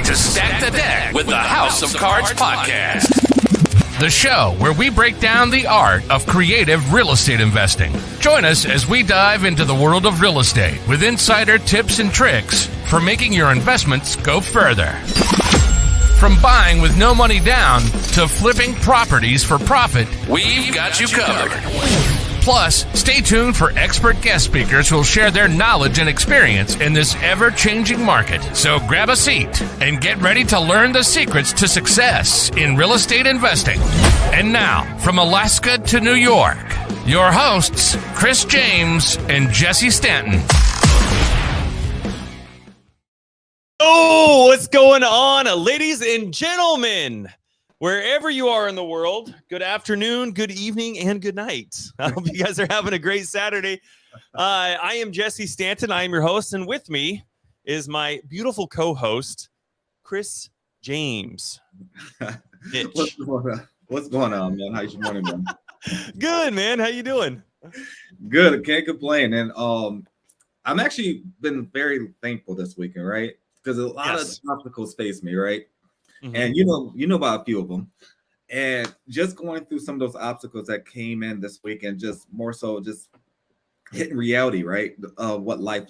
to Stack the Deck with the House of Cards podcast. The show where we break down the art of creative real estate investing. Join us as we dive into the world of real estate with insider tips and tricks for making your investments go further. From buying with no money down to flipping properties for profit, we've got you covered. Plus, stay tuned for expert guest speakers who will share their knowledge and experience in this ever-changing market. So grab a seat and get ready to learn the secrets to success in real estate investing. And now, from Alaska to New York, your hosts, Chris James and Jesse Stanton. Oh, what's going on, ladies and gentlemen? Wherever you are in the world, good afternoon, good evening, and good night. I hope you guys are having a great Saturday. I am Jesse Stanton. I am your host, and with me is my beautiful co-host, Chris James. What's going on, man? How's your morning, man? Good, man. How you doing? Good. Can't complain. And I'm actually been very thankful this weekend, right? Because a lot of obstacles face me, right? Mm-hmm. And you know about a few of them, and just going through some of those obstacles that came in this weekend, just more so just hitting reality, right? What life,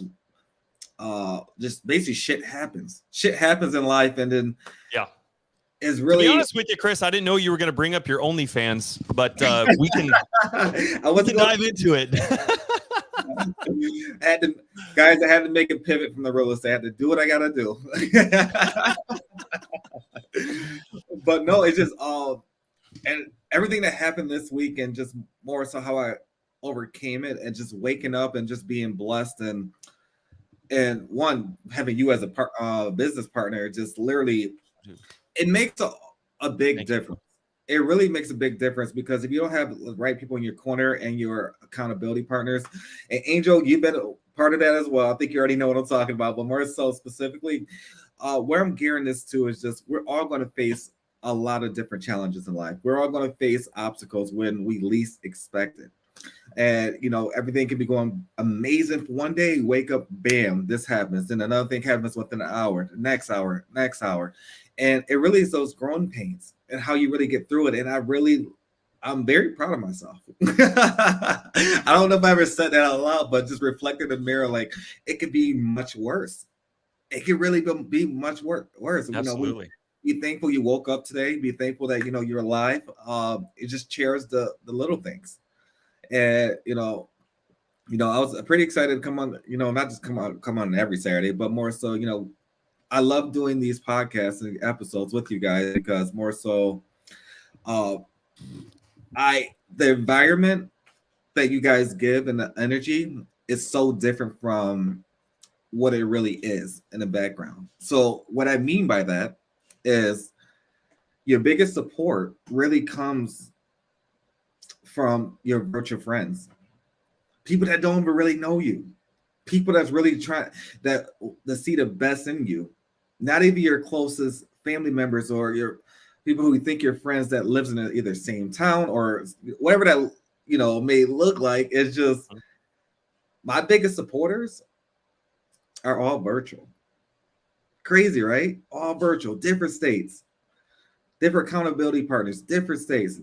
just basically shit happens in life, and then is really. To be honest with you, Chris, I didn't know you were going to bring up your OnlyFans, but we can dive into it. I had to make a pivot from the real estate. I had to do what I gotta do. But no, it's just and everything that happened this week, and just more so how I overcame it, and just waking up and just being blessed, and one, having you as a business partner, just literally, it makes a big difference. It really makes a big difference, because if you don't have the right people in your corner and your accountability partners, and Angel, you've been a part of that as well. I think you already know what I'm talking about, but more so specifically, where I'm gearing this to is just, we're all going to face a lot of different challenges in life. We're all going to face obstacles when we least expect it. And, everything can be going amazing. One day, you wake up, bam, this happens. Then another thing happens within an hour, the next hour. And it really is those growing pains and how you really get through it. And I'm very proud of myself. I don't know if I ever said that out loud, but just reflected in the mirror, like, it could be much worse. It could really be much worse. Absolutely. Be thankful you woke up today. Be thankful that, you're alive. It just cherish the little things. And, I was pretty excited to come on, not just come on every Saturday, but more so, I love doing these podcasts and episodes with you guys, because more so, the environment that you guys give and the energy is so different from what it really is in the background. So what I mean by that is your biggest support really comes from your virtual friends, people that don't even really know you, people that's really trying to see the best in you. Not even your closest family members or your people who you think your friends that lives in either same town or whatever that, may look like. It's just, my biggest supporters are all virtual. Crazy, right? All virtual, different states, different accountability partners, different states.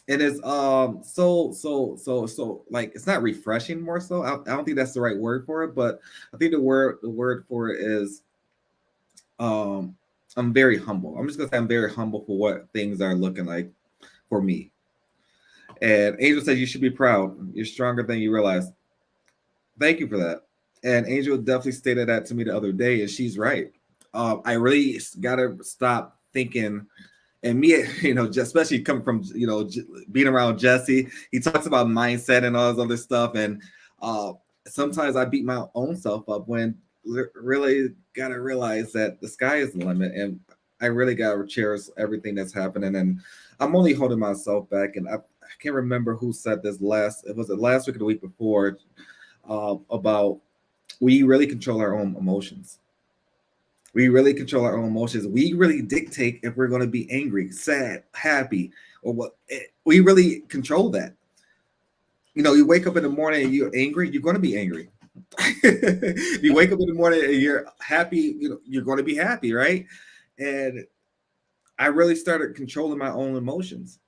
And it's so like, it's not refreshing, more so. I don't think that's the right word for it, but I think the word for it is, I'm very humble. I'm just gonna say I'm very humble for what things are looking like for me. And Angel says you should be proud. You're stronger than you realize. Thank you for that. And Angel definitely stated that to me the other day, and she's right. I really gotta stop thinking. And me, just especially coming from, being around Jesse, he talks about mindset and all this other stuff. And sometimes I beat my own self up, when really got to realize that the sky is the limit. And I really got to cherish everything that's happening. And I'm only holding myself back. And I can't remember who said this last week or the week before, about we really control our own emotions. We really control our own emotions. We really dictate if we're going to be angry, sad, happy, or what. We really control that. You wake up in the morning and you're angry, you're going to be angry. You wake up in the morning and you're happy, you're going to be happy, right? And I really started controlling my own emotions,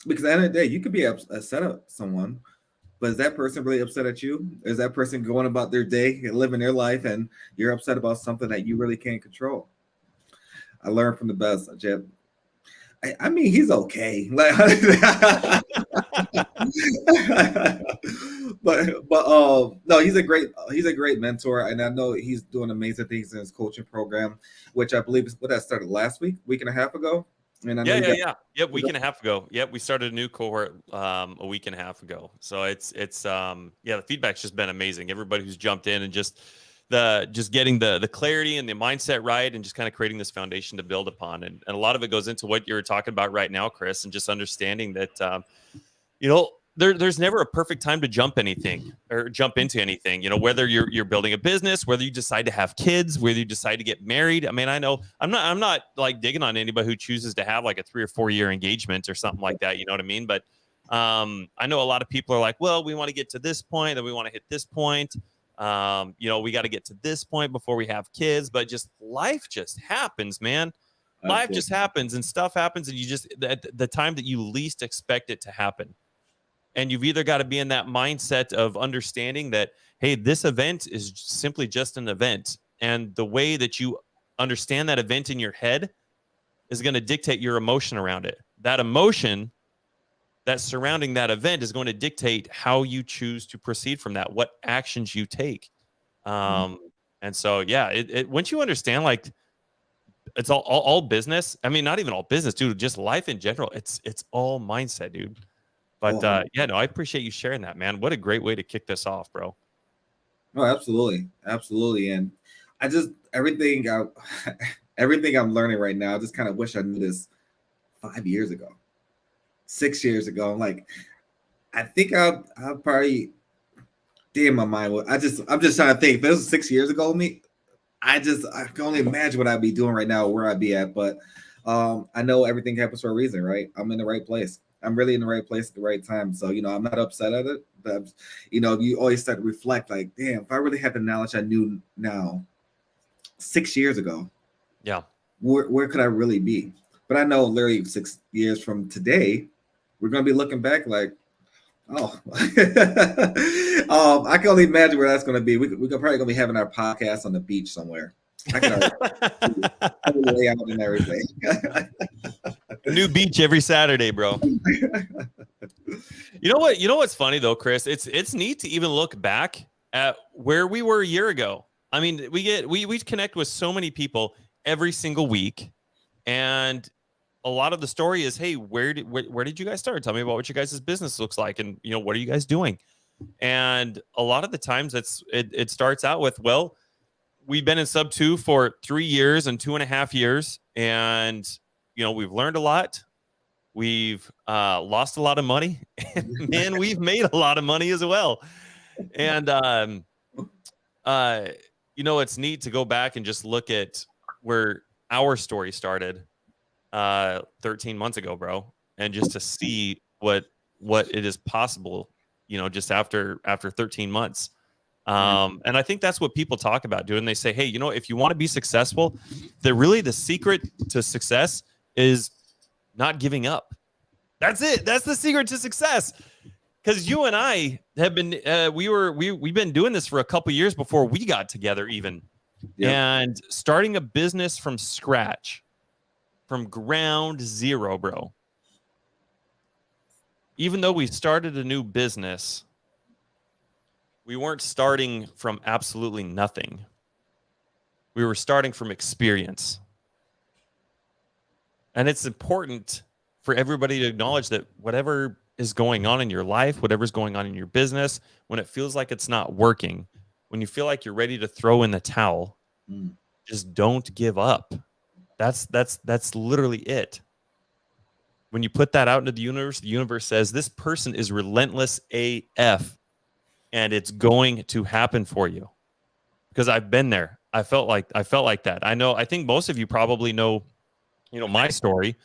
because at the end of the day, you could be upset at someone, but is that person really upset at you? Is that person going about their day and living their life, and you're upset about something that you really can't control? I learned from the best, Jeb. I mean, he's okay. but no, he's a great mentor, and I know he's doing amazing things in his coaching program, which I believe is what that started last week and a half ago. And I know Yeah. Yep, week and a half ago. Yep, we started a new cohort a week and a half ago. So it's the feedback's just been amazing. Everybody who's jumped in and just getting the clarity and the mindset right, and just kind of creating this foundation to build upon. And a lot of it goes into what you're talking about right now, Chris, and just understanding that there's never a perfect time to jump into anything, whether you're building a business, whether you decide to have kids, whether you decide to get married. I mean, I know I'm not like digging on anybody who chooses to have like a 3 or 4 year engagement or something like that. You know what I mean? But I know a lot of people are like, well, we want to get to this point, then we want to hit this point. We got to get to this point before we have kids, but just life just happens, man. Life just happens, and stuff happens, and you just the time that you least expect it to happen. And you've either got to be in that mindset of understanding that, hey, this event is simply just an event. And the way that you understand that event in your head is going to dictate your emotion around it. That emotion that's surrounding that event is going to dictate how you choose to proceed from that, what actions you take. And so, yeah, once you understand, like, it's all business. I mean, not even all business, dude, just life in general. It's all mindset, dude. But I appreciate you sharing that, man. What a great way to kick this off, bro. No, absolutely. And I just everything I'm learning right now, I just kind of wish I knew this 5 years ago, 6 years ago. I'm like, I think I'll probably in my mind. I'm just trying to think. If it was 6 years ago, me, I can only imagine what I'd be doing right now, where I'd be at. But I know everything happens for a reason, right? I'm in the right place. I'm really in the right place at the right time. So, I'm not upset at it, but, you always start to reflect like, damn, if I really had the knowledge I knew now 6 years ago, yeah, where could I really be? But I know literally 6 years from today, we're going to be looking back like, oh, I can only imagine where that's going to be. We're probably going to be having our podcast on the beach somewhere. I can already lay out and everything. A new beach every Saturday, bro. You know what? You know what's funny though, Chris? It's neat to even look back at where we were a year ago. I mean, we connect with so many people every single week, and a lot of the story is, hey, where did you guys start? Tell me about what your guys' business looks like, and what are you guys doing? And a lot of the times it starts out with, well, we've been in sub 2 for 3 years and 2.5 years, and we've learned a lot. We've lost a lot of money, and man, we've made a lot of money as well. And it's neat to go back and just look at where our story started 13 months ago, bro, and just to see what it is possible, just after 13 months. And I think that's what people talk about doing. They say, hey, if you want to be successful, the secret to success is not giving up. That's it. That's the secret to success. Because you and I have been, we've been doing this for a couple years before we got together even. Yep. And starting a business from scratch, from ground zero, bro. Even though we started a new business, we weren't starting from absolutely nothing. We were starting from experience. And it's important for everybody to acknowledge that whatever is going on in your life, whatever's going on in your business, when it feels like it's not working, when you feel like you're ready to throw in the towel, just don't give up. That's literally it. When you put that out into the universe says, this person is relentless AF. And it's going to happen for you, because I've been there. I felt like that. I think most of you probably know, my story.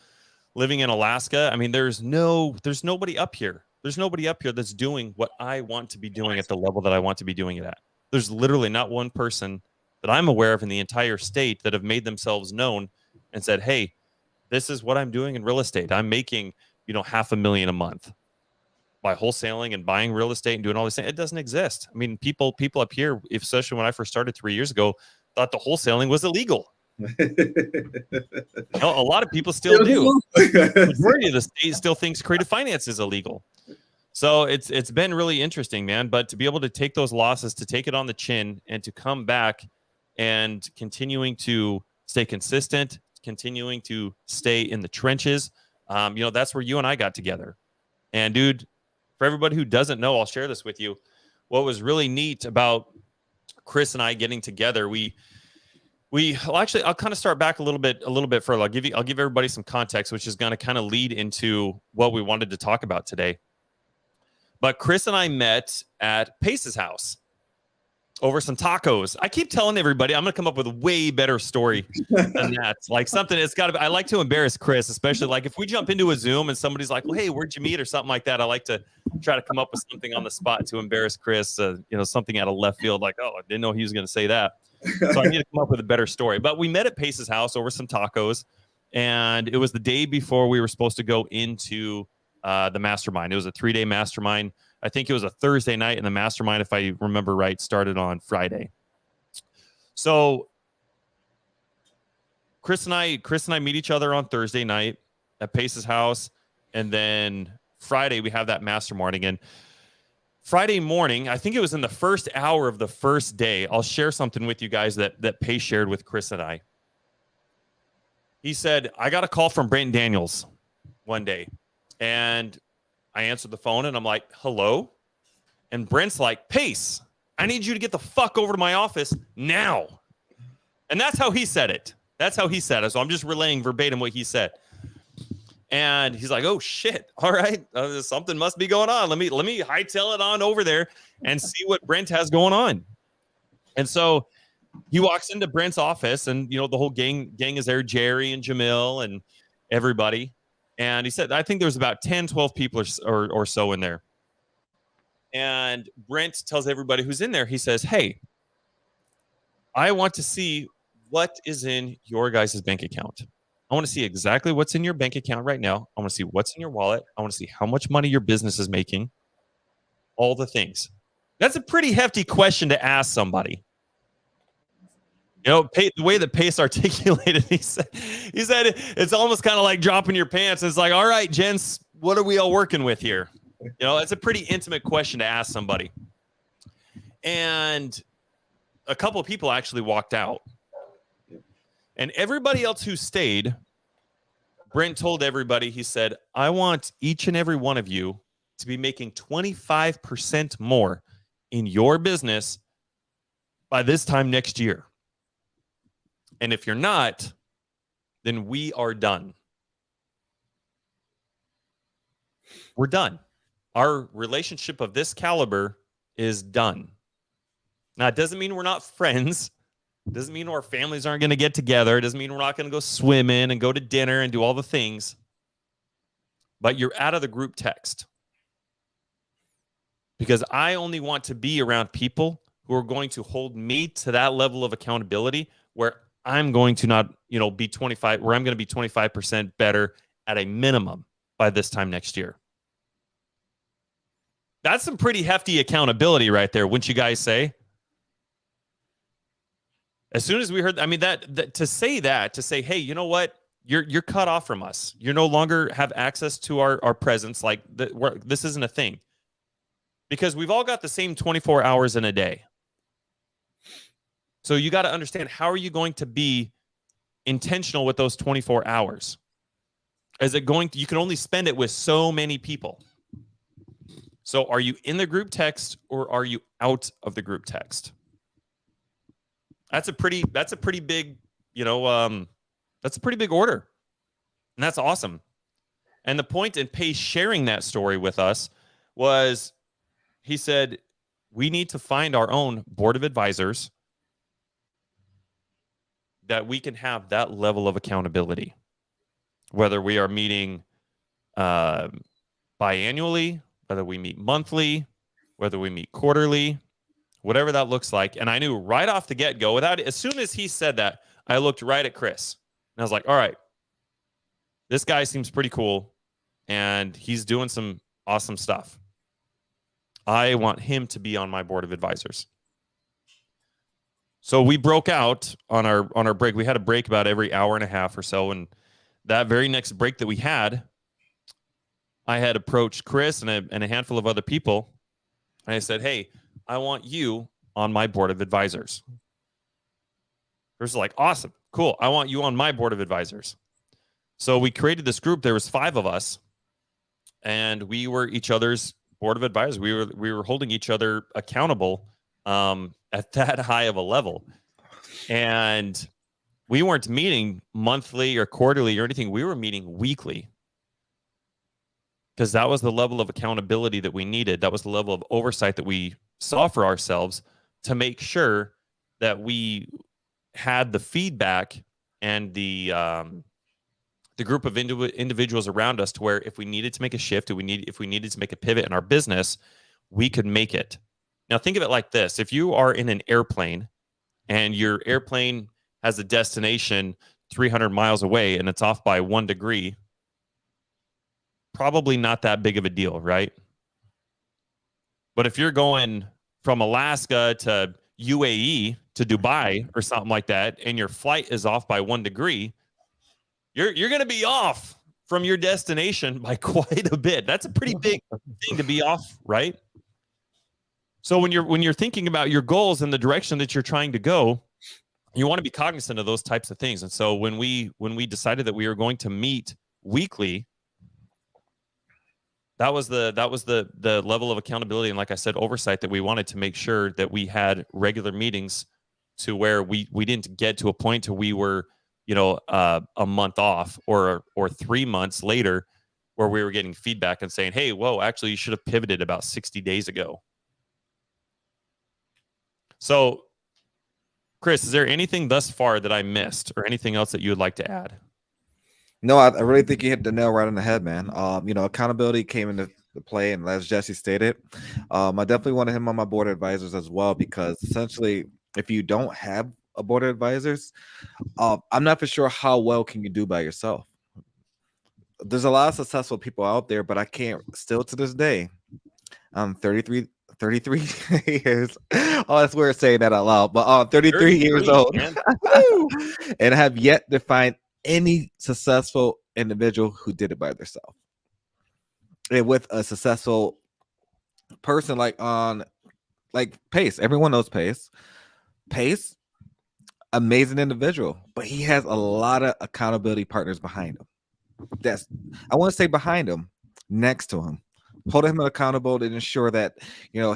Living in Alaska, I mean, there's nobody up here. There's nobody up here that's doing what I want to be doing at the level that I want to be doing it at. There's literally not one person that I'm aware of in the entire state that have made themselves known and said, hey, this is what I'm doing in real estate. I'm making, $500,000 a month by wholesaling and buying real estate and doing all these things. It doesn't exist. I mean, people up here, especially when I first started 3 years ago, thought the wholesaling was illegal. A lot of people still do. The majority of the state still thinks creative finance is illegal. So it's been really interesting, man. But to be able to take those losses, to take it on the chin, and to come back and continuing to stay consistent, continuing to stay in the trenches, that's where you and I got together. And dude, for everybody who doesn't know, I'll share this with you. What was really neat about Chris and I getting together, I'll kind of start back a little bit further. I'll give everybody some context, which is going to kind of lead into what we wanted to talk about today. But Chris and I met at Pace's house over some tacos. I keep telling everybody I'm going to come up with a way better story than that. Like something, it's got to be, I like to embarrass Chris, especially like if we jump into a Zoom and somebody's like, well, hey, where'd you meet or something like that. I like to try to come up with something on the spot to embarrass Chris, something out of left field. Like, oh, I didn't know he was going to say that. So I need to come up with a better story. But we met at Pace's house over some tacos, and it was the day before we were supposed to go into the mastermind. It was a 3-day mastermind. I think it was a Thursday night, and the mastermind, if I remember right, started on Friday. So Chris and I meet each other on Thursday night at Pace's house, and then Friday we have that mastermind again. Friday morning, I think it was in the first hour of the first day, I'll share something with you guys that Pace shared with Chris and I. He said, I got a call from Brent Daniels one day, and I answered the phone, and I'm like, hello? And Brent's like, Pace, I need you to get the fuck over to my office now. And that's how he said it. So I'm just relaying verbatim what he said. And he's like, oh, shit. All right. Something must be going on. Let me hightail it on over there and see what Brent has going on. And so he walks into Brent's office, and, the whole gang is there, Jerry and Jamil and everybody. And he said, I think there was about 10, 12 people or so in there. And Brent tells everybody who's in there, he says, hey, I want to see what is in your guys' bank account. I want to see exactly what's in your bank account right now. I want to see what's in your wallet. I want to see how much money your business is making. All the things. That's a pretty hefty question to ask somebody. The way that Pace articulated, he said it's almost kind of like dropping your pants. It's like, all right, gents, what are we all working with here? It's a pretty intimate question to ask somebody. And a couple of people actually walked out. And everybody else who stayed, Brent told everybody, he said, I want each and every one of you to be making 25% more in your business by this time next year. And if you're not, then we are done. We're done. Our relationship of this caliber is done. Now, it doesn't mean we're not friends. It doesn't mean our families aren't going to get together. It doesn't mean we're not going to go swimming and go to dinner and do all the things. But you're out of the group text. Because I only want to be around people who are going to hold me to that level of accountability where I'm going to not, be 25, where I'm going to be 25% better at a minimum by this time next year. That's some pretty hefty accountability right there, wouldn't you guys say? As soon as we heard, that to say, hey, you know what? You're cut off from us. You no longer have access to our presence. Like this isn't a thing. Because we've all got the same 24 hours in a day. So you got to understand, how are you going to be intentional with those 24 hours? You can only spend it with so many people. So are you in the group text or are you out of the group text? That's a pretty big, that's a pretty big order. And that's awesome. And the point in Pace sharing that story with us was, he said, we need to find our own board of advisors that we can have that level of accountability, whether we are meeting biannually, whether we meet monthly, whether we meet quarterly, whatever that looks like. And I knew right off the get-go, as soon as he said that, I looked right at Chris. And I was like, all right, this guy seems pretty cool, and he's doing some awesome stuff. I want him to be on my board of advisors. So we broke out on our break. We had a break about every hour and a half or so. And that very next break that we had, I had approached Chris and a handful of other people. And I said, hey, I want you on my board of advisors. Chris was like, awesome, cool. I want you on my board of advisors. So we created this group. There was 5 of us, and we were each other's board of advisors. We were holding each other accountable at that high of a level. And we weren't meeting monthly or quarterly or anything. We were meeting weekly, because that was the level of accountability that we needed. That was the level of oversight that we saw for ourselves to make sure that we had the feedback and the group of individuals around us to where if we needed to make a shift, if we needed to make a pivot in our business, we could make it. Now, think of it like this. If you are in an airplane and your airplane has a destination 300 miles away and it's off by 1 degree, probably not that big of a deal, right? But if you're going from Alaska to UAE to Dubai or something like that, and your flight is off by 1 degree, you're going to be off from your destination by quite a bit. That's a pretty big thing to be off, right? So when you're thinking about your goals and the direction that you're trying to go, you want to be cognizant of those types of things. And so when we decided that we were going to meet weekly, that was the level of accountability and, like I said, oversight that we wanted to make sure that we had regular meetings to where we didn't get to a point to we were, a month off or 3 months later where we were getting feedback and saying, hey, whoa, actually you should have pivoted about 60 days ago. So, Chris, is there anything thus far that I missed or anything else that you would like to add? No, I really think you hit the nail right on the head, man. Accountability came into play, and as Jesse stated, I definitely wanted him on my board of advisors as well, because essentially, if you don't have a board of advisors, I'm not for sure how well can you do by yourself. There's a lot of successful people out there, but I can't still to this day. I'm 33 years. Oh, that's weird saying that out loud, but 33 years old and have yet to find any successful individual who did it by themselves. And with a successful person like Pace, everyone knows Pace, amazing individual, but he has a lot of accountability partners behind him. I want to say behind him, next to him, holding him accountable to ensure that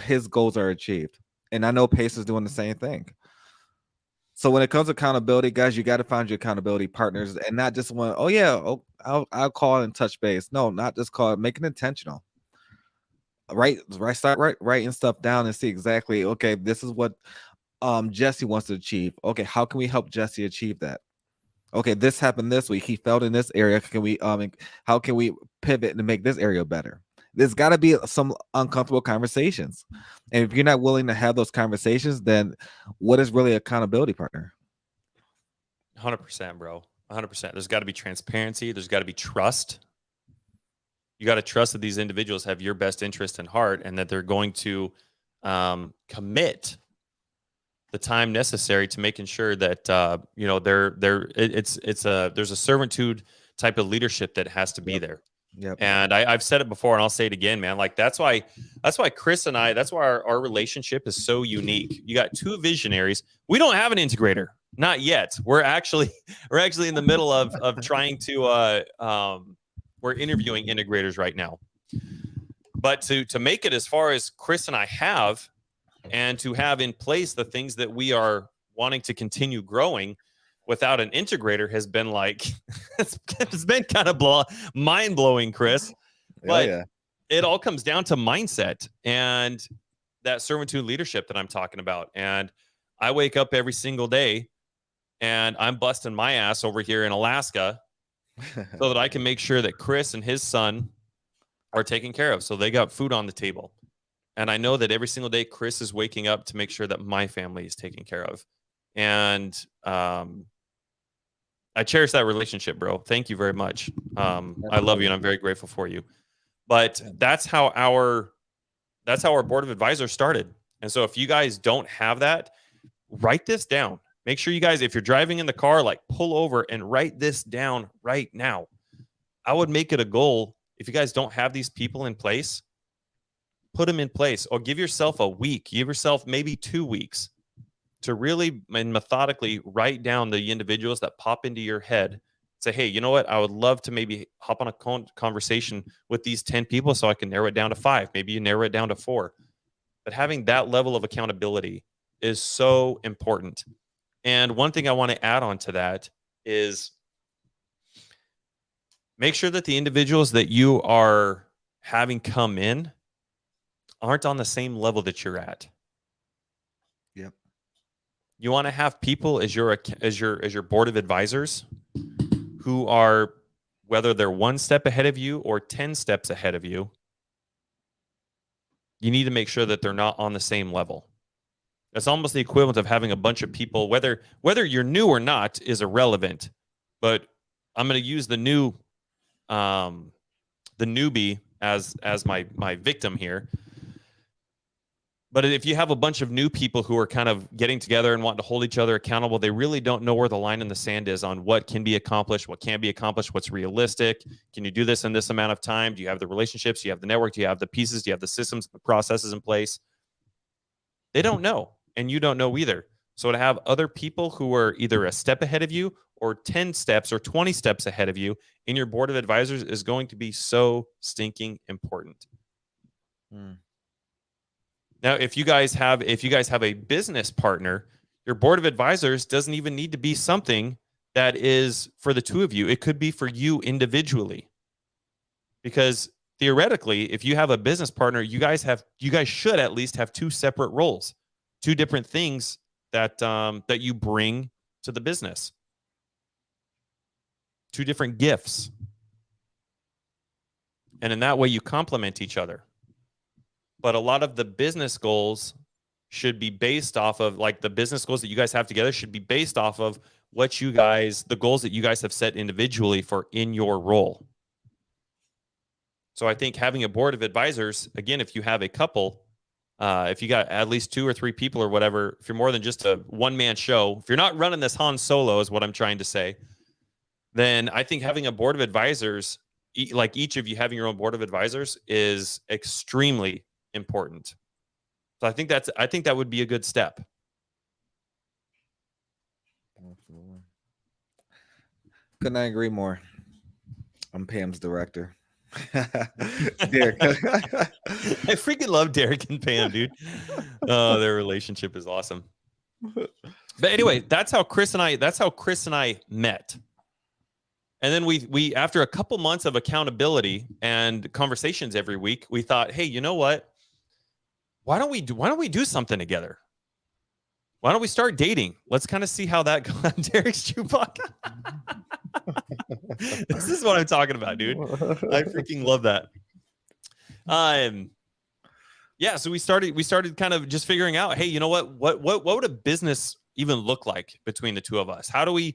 his goals are achieved. And I know Pace is doing the same thing. So when it comes to accountability, guys, you got to find your accountability partners, and not just one. I'll call and touch base. No, not just call it. Make it intentional. Start writing stuff down and see exactly. Okay, this is what Jesse wants to achieve. Okay, how can we help Jesse achieve that? Okay, this happened this week. He failed in this area. How can we pivot and make this area better? There's got to be some uncomfortable conversations. And if you're not willing to have those conversations, then what is really an accountability partner? 100%, bro. 100%. There's got to be transparency. There's got to be trust. You got to trust that these individuals have your best interest in heart, and that they're going to commit the time necessary to making sure that there's a servitude type of leadership that has to be there. Yep. And I've said it before, and I'll say it again, man. Like that's why Chris and I, that's why our relationship is so unique. You got 2 visionaries. We don't have an integrator, not yet. We're actually in the middle of trying to we're interviewing integrators right now. But to make it as far as Chris and I have, and to have in place the things that we are wanting to continue growing without an integrator has been like, it's been kind of mind-blowing, Chris. But it all comes down to mindset and that servitude leadership that I'm talking about. And I wake up every single day and I'm busting my ass over here in Alaska so that I can make sure that Chris and his son are taken care of. So they got food on the table. And I know that every single day Chris is waking up to make sure that my family is taken care of. And I cherish that relationship, bro. Thank you very much. I love you and I'm very grateful for you. But that's how our board of advisors started. And so if you guys don't have that, write this down. Make sure you guys, if you're driving in the car, like pull over and write this down right now. I would make it a goal. If you guys don't have these people in place, put them in place, or give yourself a week, give yourself maybe 2 weeks to really and methodically write down the individuals that pop into your head. Say, hey, you know what? I would love to maybe hop on a conversation with these 10 people so I can narrow it down to 5. Maybe you narrow it down to 4. But having that level of accountability is so important. And one thing I want to add on to that is make sure that the individuals that you are having come in aren't on the same level that you're at. Yep. You want to have people as your board of advisors who are, whether they're 1 step ahead of you or 10 steps ahead of you. You need to make sure that they're not on the same level. It's almost the equivalent of having a bunch of people, whether you're new or not is irrelevant. But I'm going to use the newbie as my victim here. But if you have a bunch of new people who are kind of getting together and wanting to hold each other accountable, they really don't know where the line in the sand is on what can be accomplished, what can't be accomplished, what's realistic. Can you do this in this amount of time? Do you have the relationships? Do you have the network? Do you have the pieces? Do you have the systems, the processes in place? They don't know, and you don't know either. So to have other people who are either a step ahead of you or 10 steps or 20 steps ahead of you in your board of advisors is going to be so stinking important. Now, if you guys have a business partner, your board of advisors doesn't even need to be something that is for the two of you. It could be for you individually. Because theoretically, if you have a business partner, you guys should at least have 2 separate roles, 2 different things that you bring to the business. 2 different gifts. And in that way, you complement each other. But a lot of the business goals should be based off of, like, the business goals that you guys have together should be based off of the goals that you guys have set individually for in your role. So I think having a board of advisors, again, if you have a couple, if you got at least 2 or 3 people or whatever, if you're more than just a one-man show, if you're not running this Han Solo is what I'm trying to say, then I think having a board of advisors, like each of you having your own board of advisors, is extremely important. So I think that would be a good step. Absolutely. Couldn't I agree more? I'm Pam's director. Derek. I freaking love Derek and Pam, dude. Oh, their relationship is awesome. But anyway, that's how Chris and I met. And then we after a couple months of accountability and conversations every week, we thought, hey, you know what? Why don't we do something together? Why don't we start dating? Let's kind of see how that goes. Derek's Chewbacca. This is what I'm talking about, dude. I freaking love that. Yeah, so we started kind of just figuring out, hey, you know what would a business even look like between the two of us? How do we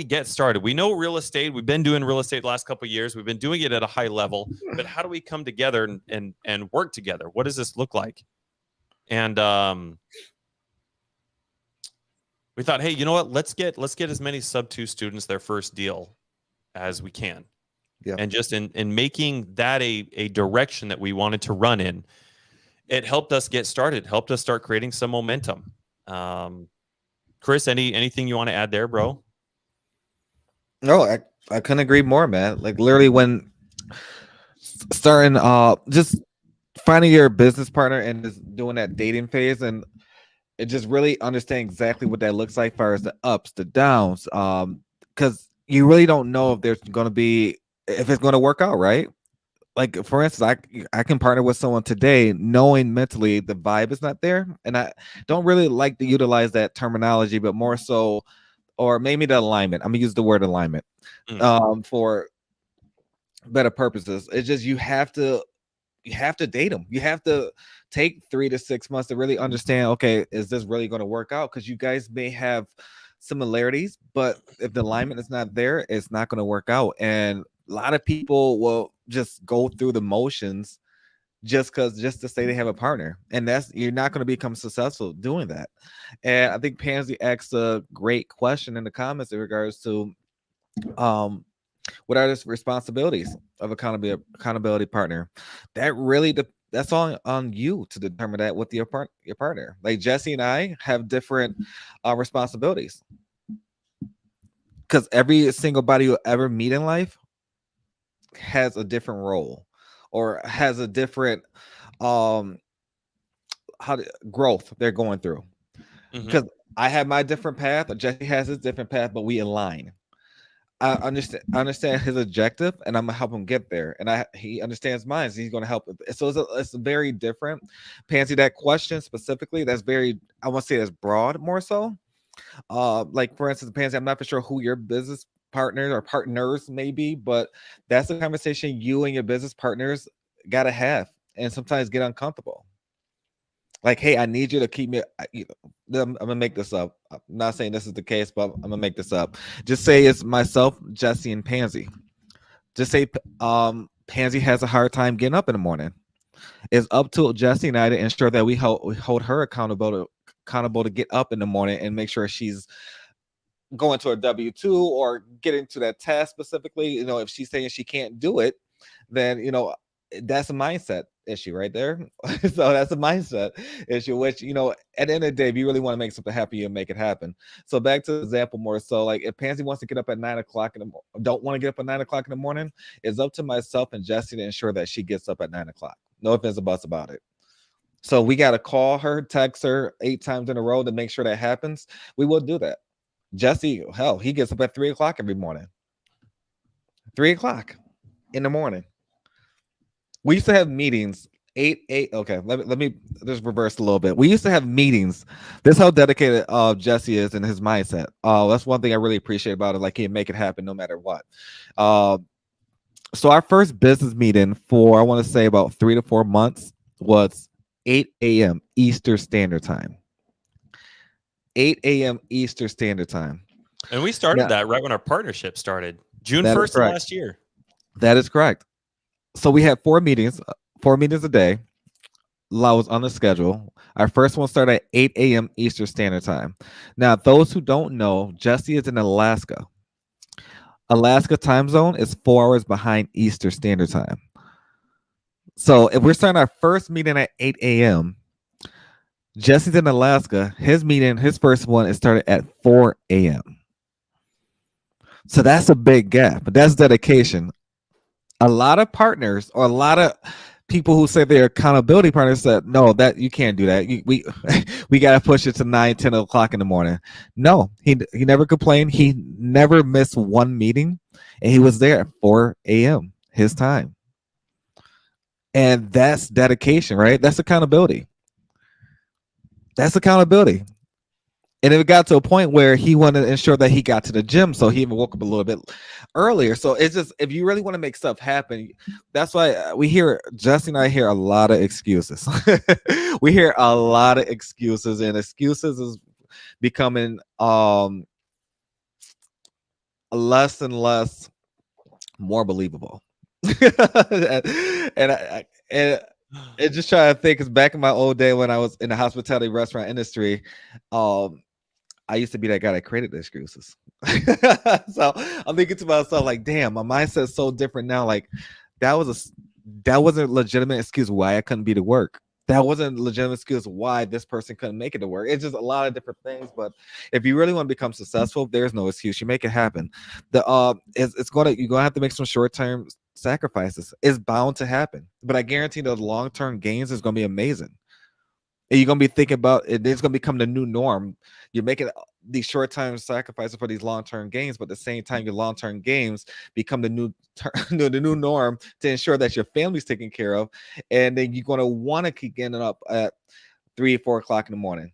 get started? We know real estate. We've been doing real estate the last couple of years. We've been doing it at a high level, but how do we come together and work together? What does this look like? And we thought, hey, you know what? Let's get as many sub-2 students their first deal as we can. Yeah. And just in making that a direction that we wanted to run in, it helped us get started, helped us start creating some momentum. Chris, anything you want to add there, bro? No, I couldn't agree more, man. Like literally when starting just finding your business partner and just doing that dating phase and it just really understanding exactly what that looks like as far as the ups, the downs. Because you really don't know if it's going to work out, right? Like for instance, I can partner with someone today knowing mentally the vibe is not there. And I don't really like to utilize that terminology, but more so, or maybe the alignment. I'm gonna use the word alignment for better purposes. It's just you have to you have to date them. You have to take 3 to 6 months to really understand, okay, is this really going to work out? Because you guys may have similarities, but if the alignment is not there, it's not going to work out. And a lot of people will just go through the motions just to say they have a partner, and that's, you're not going to become successful doing that. And I think Pansy asked a great question in the comments in regards to what are the responsibilities of accountability partner. That really that's on you to determine that with your partner. Like Jesse and I have different responsibilities, because every single body you'll ever meet in life has a different role or has a different growth they're going through. Because I have my different path, Jesse has his different path, but we align. I understand his objective, and I'm gonna help him get there. And he understands mine, so he's gonna help. So it's very different. Pansy, that question specifically, that's very, I want to say that's broad more so. Like for instance, Pansy, I'm not for sure who your business partners or partners may be, but that's a conversation you and your business partners gotta have, and sometimes get uncomfortable. Like, hey, I need you to keep me. I'm gonna make this up. I'm not saying this is the case, but I'm gonna make this up. Just say it's myself, Jesse, and Pansy. Just say Pansy has a hard time getting up in the morning. It's up to Jesse and I to ensure that we hold her accountable to get up in the morning and make sure she's going to a W-2 or getting to that task specifically. If she's saying she can't do it, then that's a mindset issue right there. So that's a mindset issue, which, at the end of the day, if you really want to make something happen, you make it happen. So back to the example more so, like if Pansy wants to get up at 9 o'clock don't want to get up at 9 o'clock in the morning, it's up to myself and Jesse to ensure that she gets up at 9 o'clock. No ifs or buts about it. So we got to call her, text her 8 times in a row to make sure that happens. We will do that. Jesse, hell, he gets up at 3 o'clock every morning. 3 o'clock in the morning. We used to have meetings 8. Okay, let me just reverse a little bit. We used to have meetings. This is how dedicated Jesse is in his mindset. That's one thing I really appreciate about it. Like, he'd make it happen no matter what. So our first business meeting for, I want to say, about 3 to 4 months was 8 a.m. Eastern Standard Time. 8 a.m. Eastern Standard Time. And we started that right when our partnership started, June 1st of last year. That is correct. So we had 4 meetings a day. I was on the schedule. Our first one started at 8 a.m. Eastern Standard Time. Now, those who don't know, Jesse is in Alaska. Alaska time zone is 4 hours behind Eastern Standard Time. So if we're starting our first meeting at 8 a.m., Jesse's in Alaska. His first one, is started at 4 a.m. So that's a big gap, but that's dedication. A lot of partners or a lot of people who say they're accountability partners said, no, that you can't do that. We got to push it to 9, 10 o'clock in the morning. No, he never complained. He never missed one meeting, and he was there at 4 a.m. his time. And that's dedication, right? That's accountability. That's accountability. And it got to a point where he wanted to ensure that he got to the gym, so he even woke up a little bit earlier. So it's just, if you really want to make stuff happen, that's why Jesse and I hear a lot of excuses. We hear a lot of excuses, and excuses is becoming less and less more believable. and just trying to think, because back in my old day when I was in the hospitality restaurant industry, I used to be that guy that created the excuses. So I'm thinking to myself, like, damn, my mindset's so different now. Like, that wasn't a legitimate excuse why I couldn't be to work. That wasn't a legitimate excuse why this person couldn't make it to work. It's just a lot of different things. But if you really want to become successful, there's no excuse. You make it happen. You're gonna have to make some short-term sacrifices. It's bound to happen. But I guarantee those long-term gains is gonna be amazing. And you're going to be thinking about it. It's going to become the new norm. You're making these short-term sacrifices for these long-term gains, but at the same time, your long-term gains become the new norm to ensure that your family's taken care of. And then you're going to want to keep getting up at 3 or 4 o'clock in the morning.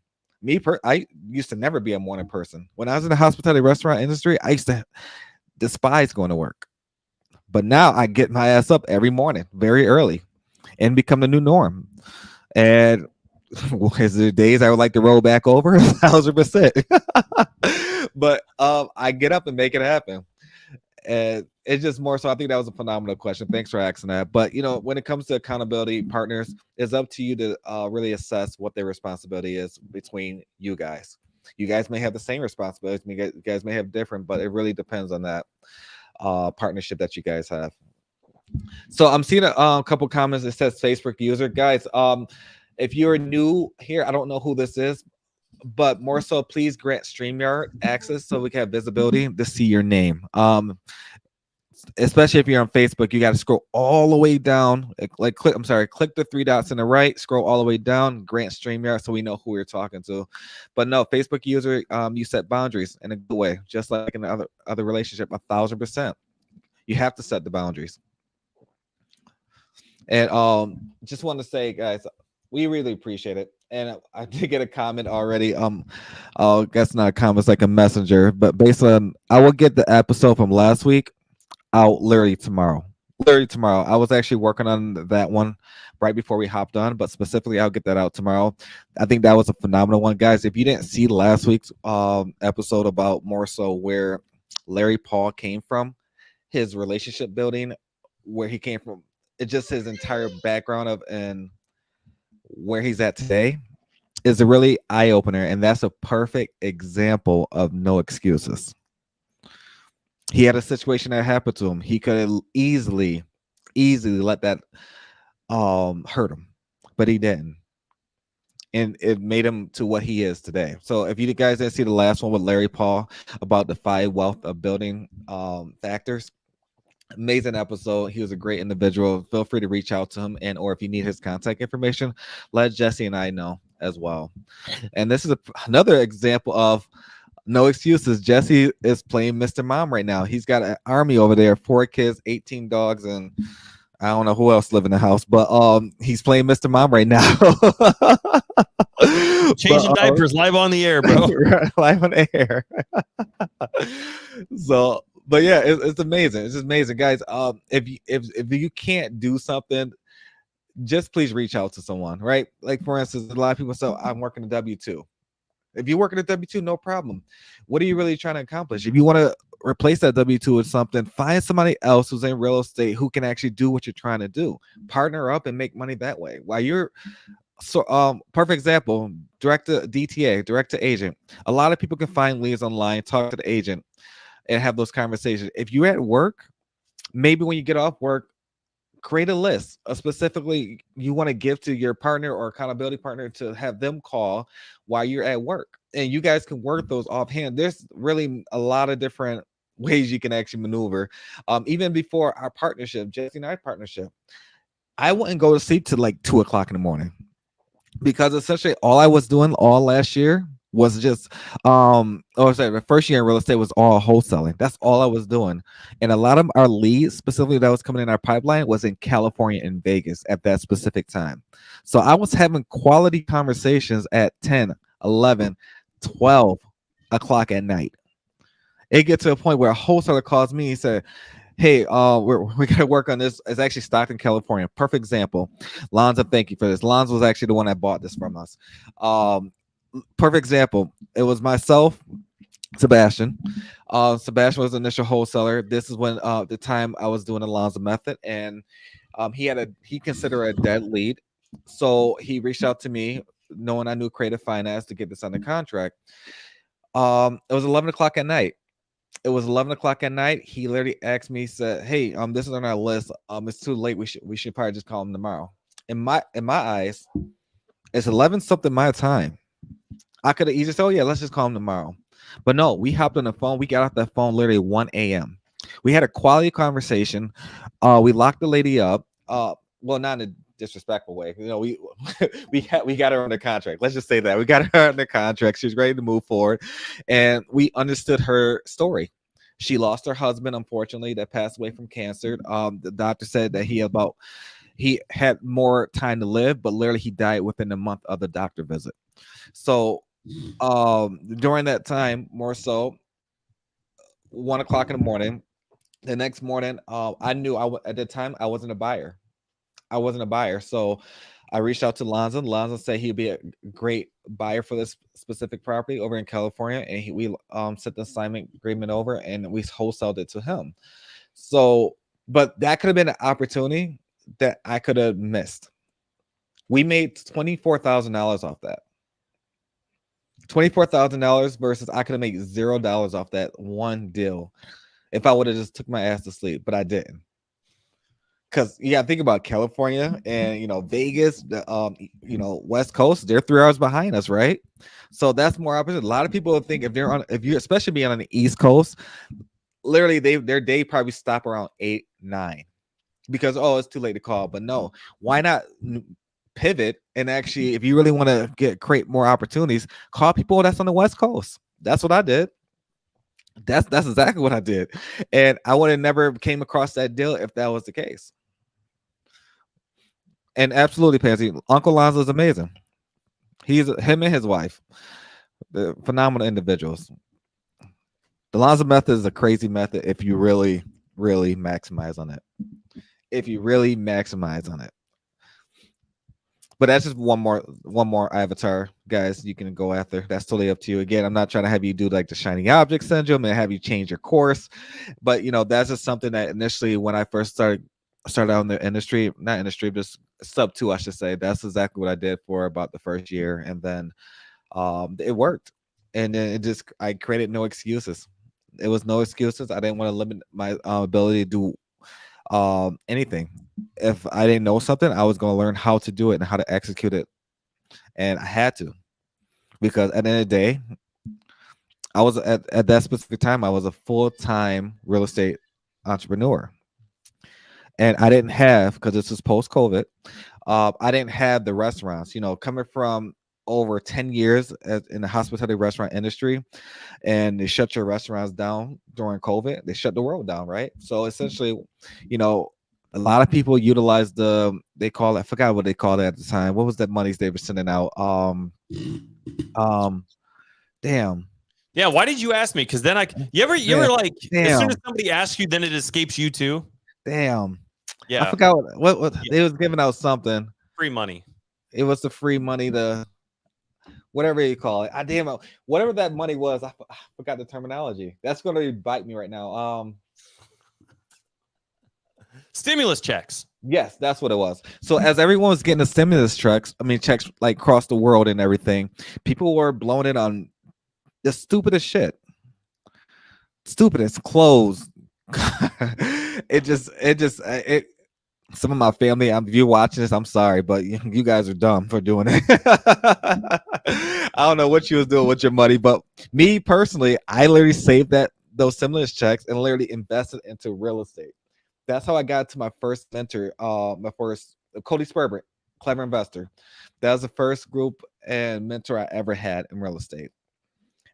I used to never be a morning person. When I was in the hospitality restaurant industry, I used to despise going to work. But now I get my ass up every morning, very early. and become the new norm. And is there days I would like to roll back over? 1,000%. But I get up and make it happen. And it's just more so. I think that was a phenomenal question. Thanks for asking that. But when it comes to accountability partners, it's up to you to really assess what their responsibility is between you guys. You guys may have the same responsibilities. You guys may have different, but it really depends on that partnership that you guys have. So I'm seeing a couple comments. It says Facebook user. Guys, if you're new here, I don't know who this is, but more so, please grant StreamYard access so we can have visibility to see your name. Especially if you're on Facebook, you got to scroll all the way down. Click the three dots in the right, scroll all the way down, grant StreamYard so we know who we're talking to. But no, Facebook user, you set boundaries in a good way, just like in the other relationship, 1,000%. You have to set the boundaries. And just want to say, guys, we really appreciate it. And I did get a comment already. I guess not a comment, it's like a messenger. But based on, I will get the episode from last week out literally tomorrow. I was actually working on that one right before we hopped on, but specifically, I'll get that out tomorrow. I think that was a phenomenal one, guys. If you didn't see last week's episode about more so where Larry Paul came from, his relationship building, where he came from, it's just his entire background of and where he's at today is a really eye-opener, and that's a perfect example of no excuses. He had a situation that happened to him. He could have easily let that hurt him, but he didn't, and it made him to what he is today. So if you guys didn't see the last one with Larry Paul about the 5 wealth of building factors, amazing episode. He was a great individual. Feel free to reach out to him, and or if you need his contact information, let Jesse and I know as well. And this is another example of no excuses. Jesse is playing Mr. Mom right now. He's got an army over there, 4 kids, 18 dogs, and I don't know who else live in the house, but he's playing Mr. Mom right now. Changing diapers live on the air, bro. Live on the air. So, but yeah, it's amazing. It's just amazing, guys. If you can't do something, just please reach out to someone, right? Like for instance, a lot of people say, I'm working a W-2. If you work at a W-2, no problem. What are you really trying to accomplish? If you want to replace that W-2 with something, find somebody else who's in real estate who can actually do what you're trying to do. Partner up and make money that way. While you're perfect example, direct to DTA, direct to agent. A lot of people can find leads online, talk to the agent, and have those conversations. If you're at work, maybe when you get off work, create a list of specifically you want to give to your partner or accountability partner to have them call while you're at work, and you guys can work those offhand. There's really a lot of different ways you can actually maneuver. Even before our partnership, Jesse and I partnership, I wouldn't go to sleep till like 2 o'clock in the morning, because essentially all I was doing all last year was just the first year in real estate was all wholesaling. That's all I was doing. And a lot of our leads specifically that was coming in our pipeline was in California and Vegas at that specific time. So I was having quality conversations at 10, 11, 12 o'clock at night. It gets to a point where a wholesaler calls me and said, hey, we got to work on this. It's actually Stockton, California. Perfect example. Lonzo, thank you for this. Lonzo was actually the one that bought this from us. Perfect example. It was myself, Sebastian. Sebastian was the initial wholesaler. This is when the time I was doing the Lonzo method, and he considered a dead lead. So he reached out to me, knowing I knew creative finance, to get this under contract. It was 11 o'clock at night. He literally asked me, said, hey, this is on our list. It's too late. We should probably just call him tomorrow. In my eyes, it's 11 something my time. I could have easily said, oh yeah, let's just call him tomorrow. But no, we hopped on the phone. We got off that phone literally 1 a.m. We had a quality conversation. We locked the lady up. Well, not in a disrespectful way. We got her under contract. Let's just say that. We got her under contract. She was ready to move forward. And we understood her story. She lost her husband, unfortunately, that passed away from cancer. The doctor said that he had more time to live, but literally he died within a month of the doctor visit. So during that time, more so 1 o'clock in the morning, the next morning, I knew at the time I wasn't a buyer. I wasn't a buyer. So I reached out to Lonzo. Lonzo said he'd be a great buyer for this specific property over in California, and we sent the assignment agreement over, and we wholesaled it to him. So, but that could have been an opportunity that I could have missed. We made $24,000 off that. $24,000 versus I could have made $0 off that one deal if I would have just took my ass to sleep, but I didn't. Because you gotta think about California and Vegas, the West Coast, they're 3 hours behind us, right? So that's more opposite. A lot of people think if you're especially being on the East Coast, literally their day probably stop around 8, 9 because it's too late to call. But no, why not pivot and actually, if you really want to create more opportunities, call people that's on the West Coast. That's what I did. That's exactly what I did, and I would have never came across that deal if that was the case. And absolutely, Pansy, Uncle Lonzo is amazing. He's him and his wife, they're phenomenal individuals. The Lonzo method is a crazy method if you really, really maximize on it. But that's just one more avatar, guys. You can go after. That's totally up to you. Again, I'm not trying to have you do like the shiny object syndrome and have you change your course. But that's just something that initially when I first started out in the industry, not industry, just sub 2, I should say. That's exactly what I did for about the first year, and then it worked. And then I created no excuses. It was no excuses. I didn't want to limit my ability to do anything. If I didn't know something, I was going to learn how to do it and how to execute it, and I had to, because at the end of the day, I was at that specific time, I was a full-time real estate entrepreneur, and I didn't have, because this was post-COVID, I didn't have the restaurants. Coming from over 10 years in the hospitality restaurant industry, and they shut your restaurants down during COVID. They shut the world down, right? So essentially, a lot of people utilize I forgot what they called it at the time. What was that monies they were sending out? Damn. Yeah, why did you ask me? Because then you ever like, damn. As soon as somebody asks you, then it escapes you too. Damn. Yeah. I forgot what they was giving out something. Free money. It was the free money, whatever you call it. Whatever that money was, I forgot the terminology. That's going to bite me right now. Stimulus checks. Yes, that's what it was. So as everyone was getting the stimulus checks like across the world and everything, people were blowing it on the stupidest shit. Stupidest clothes. Some of my family, if you're watching this, I'm sorry, but you guys are dumb for doing it. I don't know what you was doing with your money, but me personally, I literally saved those stimulus checks and literally invested into real estate. That's how I got to my first mentor, Cody Sperber, Clever Investor. That was the first group and mentor I ever had in real estate.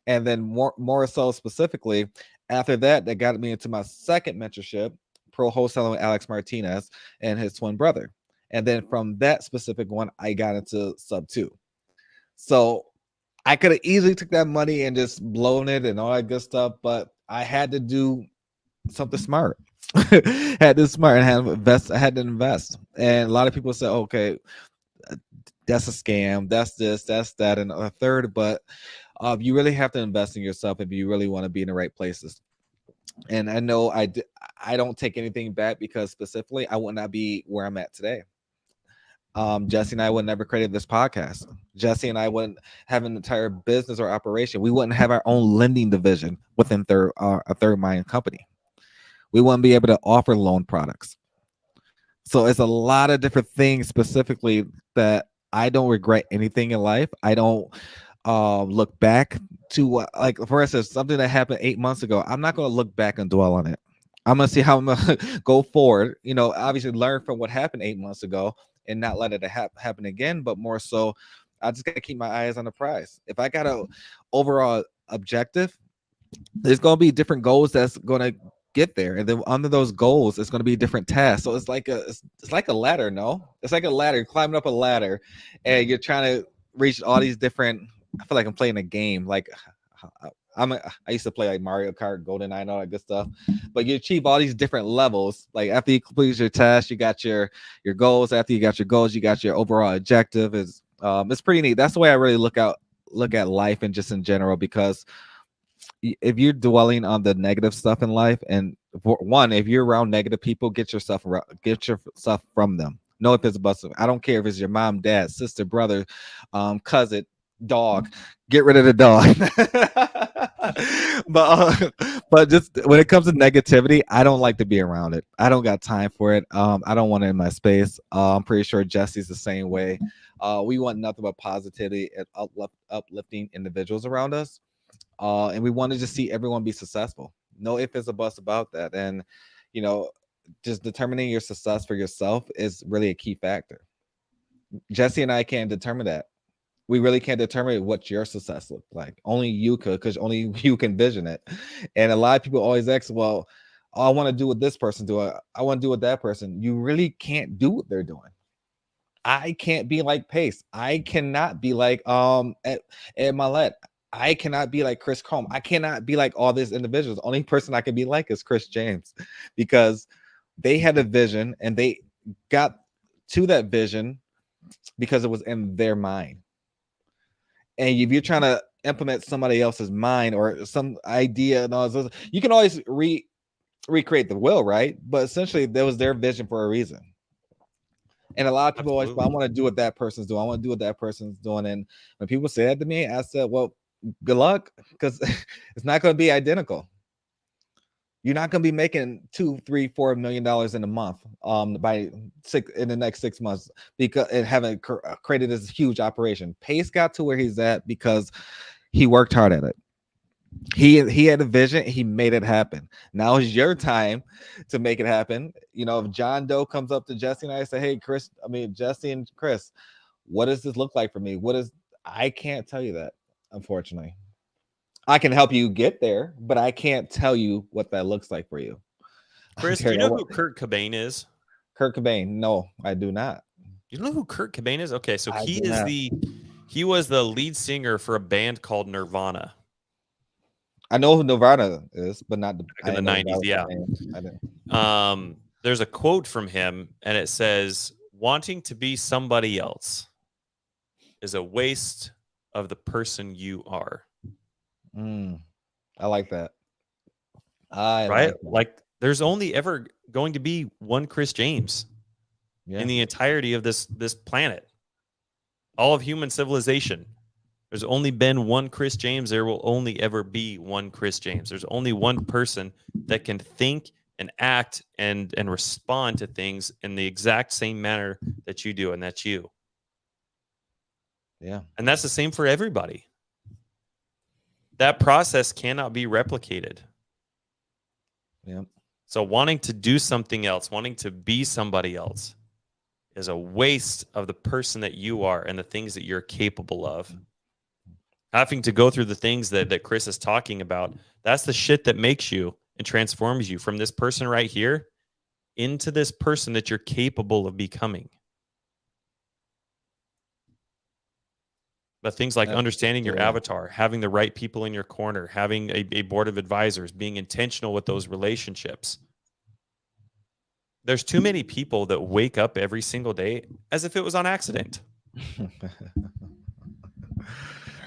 And then more so specifically, after that got me into my second mentorship, Pro Wholesaling with Alex Martinez and his twin brother. And then from that specific one, I got into sub 2. So I could have easily took that money and just blown it and all that good stuff, but I had to do something smart. Had to smart and I had to invest. And a lot of people say, okay, that's a scam, that's this, that's that, and a third, but you really have to invest in yourself if you really want to be in the right places. And I know I don't take anything back, because specifically I would not be where I'm at today. Jesse and I would never created this podcast. Jesse and I wouldn't have an entire business or operation. We wouldn't have our own lending division within a third mind company. We wouldn't be able to offer loan products. So it's a lot of different things specifically that I don't regret anything in life. I don't look back to, like, for instance, something that happened 8 months ago. I'm not going to look back and dwell on it. I'm going to see how I'm going to go forward. Obviously learn from what happened 8 months ago and not let it happen again. But more so, I just got to keep my eyes on the prize. If I got a overall objective, there's going to be different goals that's going to get there, and then under those goals it's going to be different tasks. So it's like a ladder. No, it's like a ladder. You're climbing up a ladder and you're trying to reach all these different, I feel like I'm playing a game, like I used to play like Mario Kart, GoldenEye, and all that good stuff. But you achieve all these different levels. Like after you complete your test, you got your goals. After you got your goals, you got your overall objective. It's pretty neat. That's the way I really look at life and just in general, because if you're dwelling on the negative stuff in life, and for one, if you're around negative people, get yourself from them. No, if it's a bus, I don't care if it's your mom, dad, sister, brother, cousin, dog. Get rid of the dog. but just when it comes to negativity, I don't like to be around it. I don't got time for it. I don't want it in my space. I'm pretty sure Jesse's the same way. We want nothing but positivity and uplifting individuals around us. And we want to just see everyone be successful. No ifs, ands, or buts about that. And, just determining your success for yourself is really a key factor. Jesse and I can't determine that. We really can't determine what your success looks like. Only you could, because only you can vision it. And a lot of people always ask, well, I want to do what this person do. I want to do what that person. You really can't do what they're doing. I can't be like Pace. I cannot be like Ed Milet. I cannot be like Chris Combe. I cannot be like all these individuals. The only person I can be like is Chris James, because they had a vision and they got to that vision because it was in their mind. And if you're trying to implement somebody else's mind or some idea, and all this, you can always recreate the will, right? But essentially, that was their vision for a reason. And a lot of people always, I want to do what that person's doing. I want to do what that person's doing. And when people say that to me, I said, well, good luck, because it's not going to be identical. You're not going to be making $2, $3, $4 million in a month in the next 6 months, because it haven't created this huge operation. Pace got to where he's at because he worked hard at it. He had a vision. He made it happen. Now is your time to make it happen. If John Doe comes up to Jesse and I say, hey, Jesse and Chris, what does this look like for me? I can't tell you that, unfortunately. I can help you get there, but I can't tell you what that looks like for you. Chris, do you know who Kurt Cobain is? Kurt Cobain? No, I do not. You know who Kurt Cobain is? Okay, so he was the lead singer for a band called Nirvana. I know who Nirvana is, but not in the 90s. Yeah. There's a quote from him, and it says, "Wanting to be somebody else is a waste of the person you are." I like that. Like there's only ever going to be one Chris James in the entirety of this planet. All of human civilization. There's only been one Chris James. There will only ever be one Chris James. There's only one person that can think and act and respond to things in the exact same manner that you do, and that's you. Yeah. And that's the same for everybody. That process cannot be replicated. Yeah. So wanting to do something else, wanting to be somebody else is a waste of the person that you are and the things that you're capable of. Having to go through the things that Chris is talking about, that's the shit that makes you and transforms you from this person right here into this person that you're capable of becoming. But things like understanding your avatar, having the right people in your corner, having a board of advisors, being intentional with those relationships. There's too many people that wake up every single day as if it was on accident.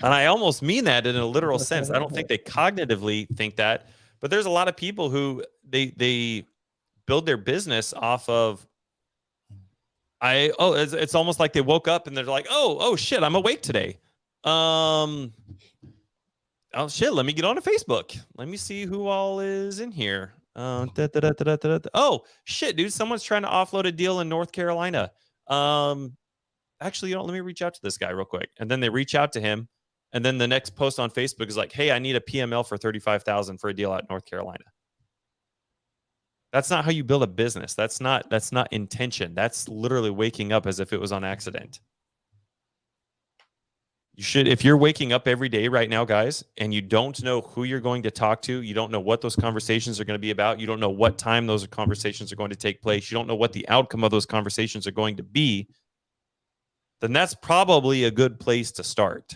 And I almost mean that in a literal sense. I don't think they cognitively think that, but there's a lot of people who they build their business off of it's almost like they woke up and they're like, oh shit, I'm awake today. Oh shit, let me get on to Facebook. Let me see who all is in here. Oh shit, dude, someone's trying to offload a deal in North Carolina. Actually, let me reach out to this guy real quick. And then they reach out to him. And then the next post on Facebook is like, hey, I need a PML for $35,000 for a deal out in North Carolina. That's not how you build a business. That's not intention. That's literally waking up as if it was on accident. You should, if you're waking up every day right now, guys, and you don't know who you're going to talk to, you don't know what those conversations are going to be about, you don't know what time those conversations are going to take place, you don't know what the outcome of those conversations are going to be, then that's probably a good place to start.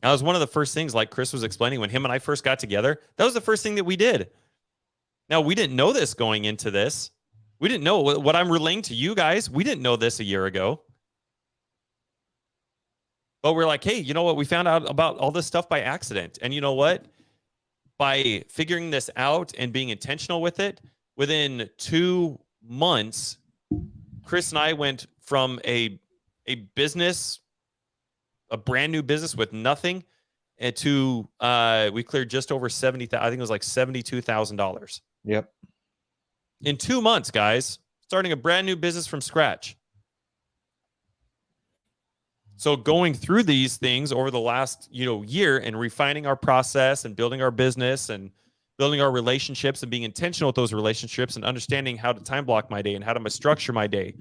That was one of the first things, like Chris was explaining, when him and I first got together. That was the first thing that we did. Now, we didn't know this going into this. We didn't know what I'm relaying to you guys. We didn't know this a year ago. But we're like, hey, you know what? We found out about all this stuff by accident. And you know what? By figuring this out and being intentional with it, within 2 months, Chris and I went from a business, a brand new business with nothing, and to we cleared just over 70,000. I think it was like $72,000. Yep. In 2 months, guys, starting a brand new business from scratch. So going through these things over the last, year and refining our process and building our business and building our relationships and being intentional with those relationships and understanding how to time block my day and how to structure my day.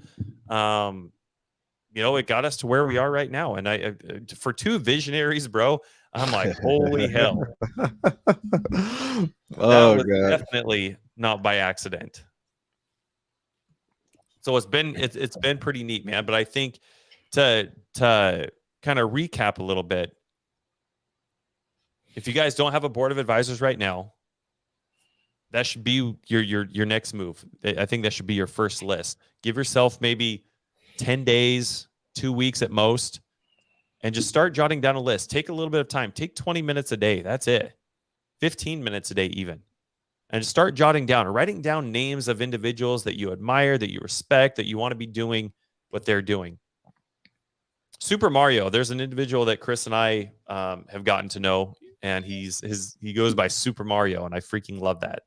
It got us to where we are right now. And I for two visionaries, bro, I'm like, holy hell. That was God. Definitely not by accident. So it's been pretty neat, man. But I think to kind of recap a little bit, if you guys don't have a board of advisors right now, that should be your next move. I think that should be your first list. Give yourself maybe 10 days, 2 weeks at most, and just start jotting down a list. Take a little bit of time. Take 20 minutes a day. That's it. 15 minutes a day even. And just start jotting down or writing down names of individuals that you admire, that you respect, that you want to be doing what they're doing. SuperMario, there's an individual that Chris and I have gotten to know, and he goes by SuperMario, and I freaking love that.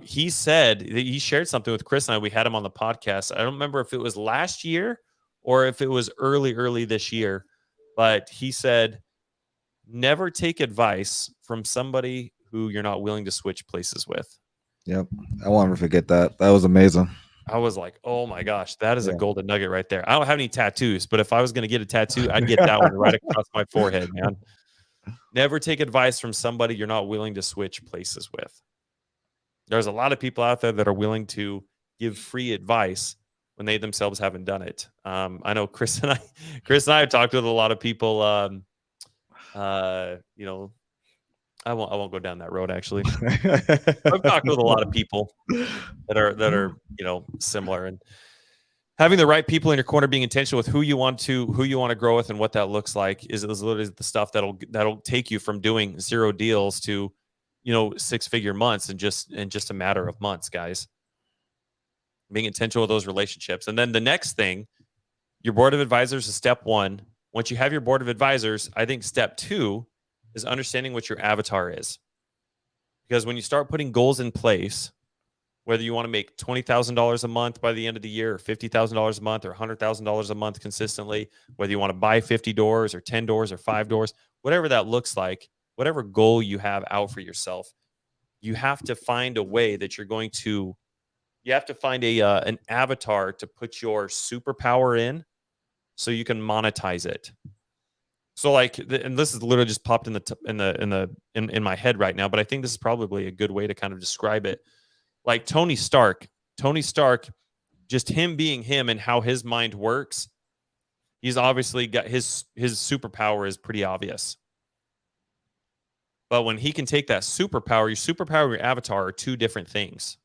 He said that he shared something with Chris and I. We had him on the podcast. I don't remember if it was last year or if it was early this year, but he said, never take advice from somebody who you're not willing to switch places with. Yep. I won't ever forget that. That was amazing. I was like, oh my gosh, that is a golden nugget right there. I don't have any tattoos, but if I was going to get a tattoo, I'd get that one right across my forehead, man. Never take advice from somebody you're not willing to switch places with. There's a lot of people out there that are willing to give free advice when they themselves haven't done it. I know Chris and I have talked with a lot of people. I won't go down that road. Actually, I've talked with a lot of people that are similar, and having the right people in your corner, being intentional with who you want to grow with, and what that looks like is literally the stuff that'll take you from doing 0 deals to 6-figure months in just a matter of months, guys. Being intentional with those relationships. And then the next thing, your board of advisors is step 1. Once you have your board of advisors, I think step 2 is understanding what your avatar is. Because when you start putting goals in place, whether you want to make $20,000 a month by the end of the year, or $50,000 a month, or $100,000 a month consistently, whether you want to buy 50 doors or 10 doors or 5 doors, whatever that looks like, whatever goal you have out for yourself, you have to find a way that you have to find an avatar to put your superpower in so you can monetize it. So and this is literally just popped in my head right now, but I think this is probably a good way to kind of describe it. Like Tony Stark, just him being him and how his mind works, he's obviously got his superpower is pretty obvious. But when he can take that superpower, and your avatar are 2 different things.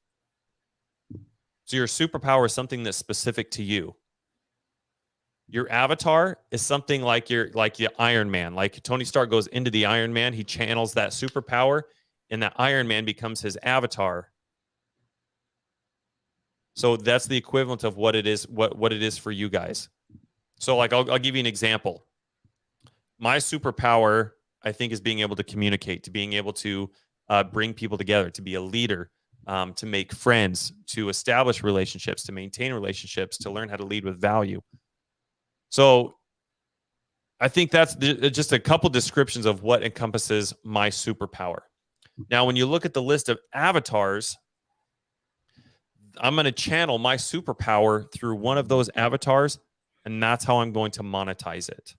So your superpower is something that's specific to you. Your avatar is something like the Iron Man. Like Tony Stark goes into the Iron Man, he channels that superpower, and that Iron Man becomes his avatar. So that's the equivalent of what it is, what it is for you guys. So I'll give you an example. My superpower, I think, is being able to communicate, to being able to bring people together, to be a leader, to make friends, to establish relationships, to maintain relationships, to learn how to lead with value. So I think that's just a couple descriptions of what encompasses my superpower. Now, when you look at the list of avatars, I'm going to channel my superpower through one of those avatars, and that's how I'm going to monetize it.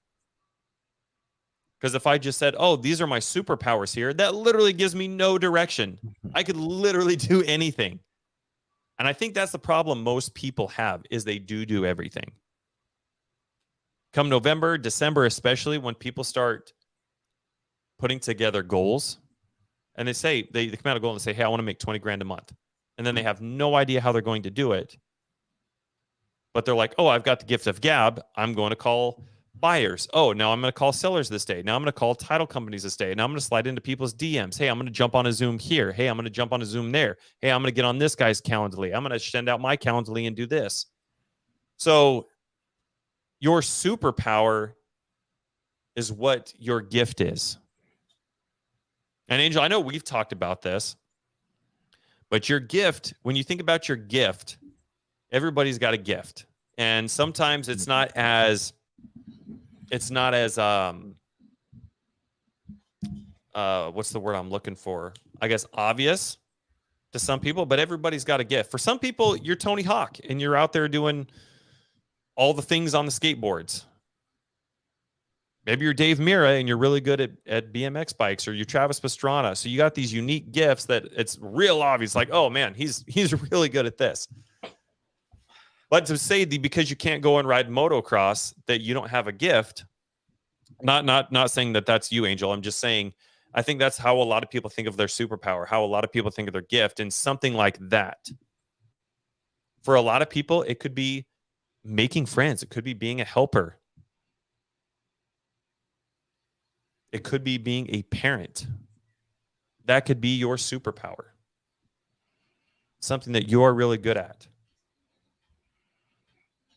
Because if I just said, oh, these are my superpowers here, that literally gives me no direction. I could literally do anything. And I think that's the problem most people have, is they do everything. Come November, December, especially when people start putting together goals, and they say they come out a goal and say, hey, I want to make 20 grand a month. And then they have no idea how they're going to do it. But they're like, oh, I've got the gift of gab. I'm going to call buyers. Oh, now I'm going to call sellers this day. Now I'm going to call title companies this day. Now I'm going to slide into people's DMs. Hey, I'm going to jump on a Zoom here. Hey, I'm going to jump on a Zoom there. Hey, I'm going to get on this guy's Calendly. I'm going to send out my Calendly and do this. So your superpower is what your gift is. And Angel, I know we've talked about this, but your gift, when you think about your gift, everybody's got a gift. And sometimes it's not as what's the word I'm looking for? I guess obvious to some people, but everybody's got a gift. For some people, you're Tony Hawk and you're out there doing all the things on the skateboards. Maybe you're Dave Mira and you're really good at BMX bikes, or you're Travis Pastrana. So you got these unique gifts that it's real obvious, like, oh man, he's really good at this. But to say because you can't go and ride motocross that you don't have a gift, not saying that that's you, Angel. I'm just saying I think that's how a lot of people think of their superpower, how a lot of people think of their gift, and something like that. For a lot of people, it could be making friends. It could be being a helper. It could be being a parent. That could be your superpower. Something that you are really good at.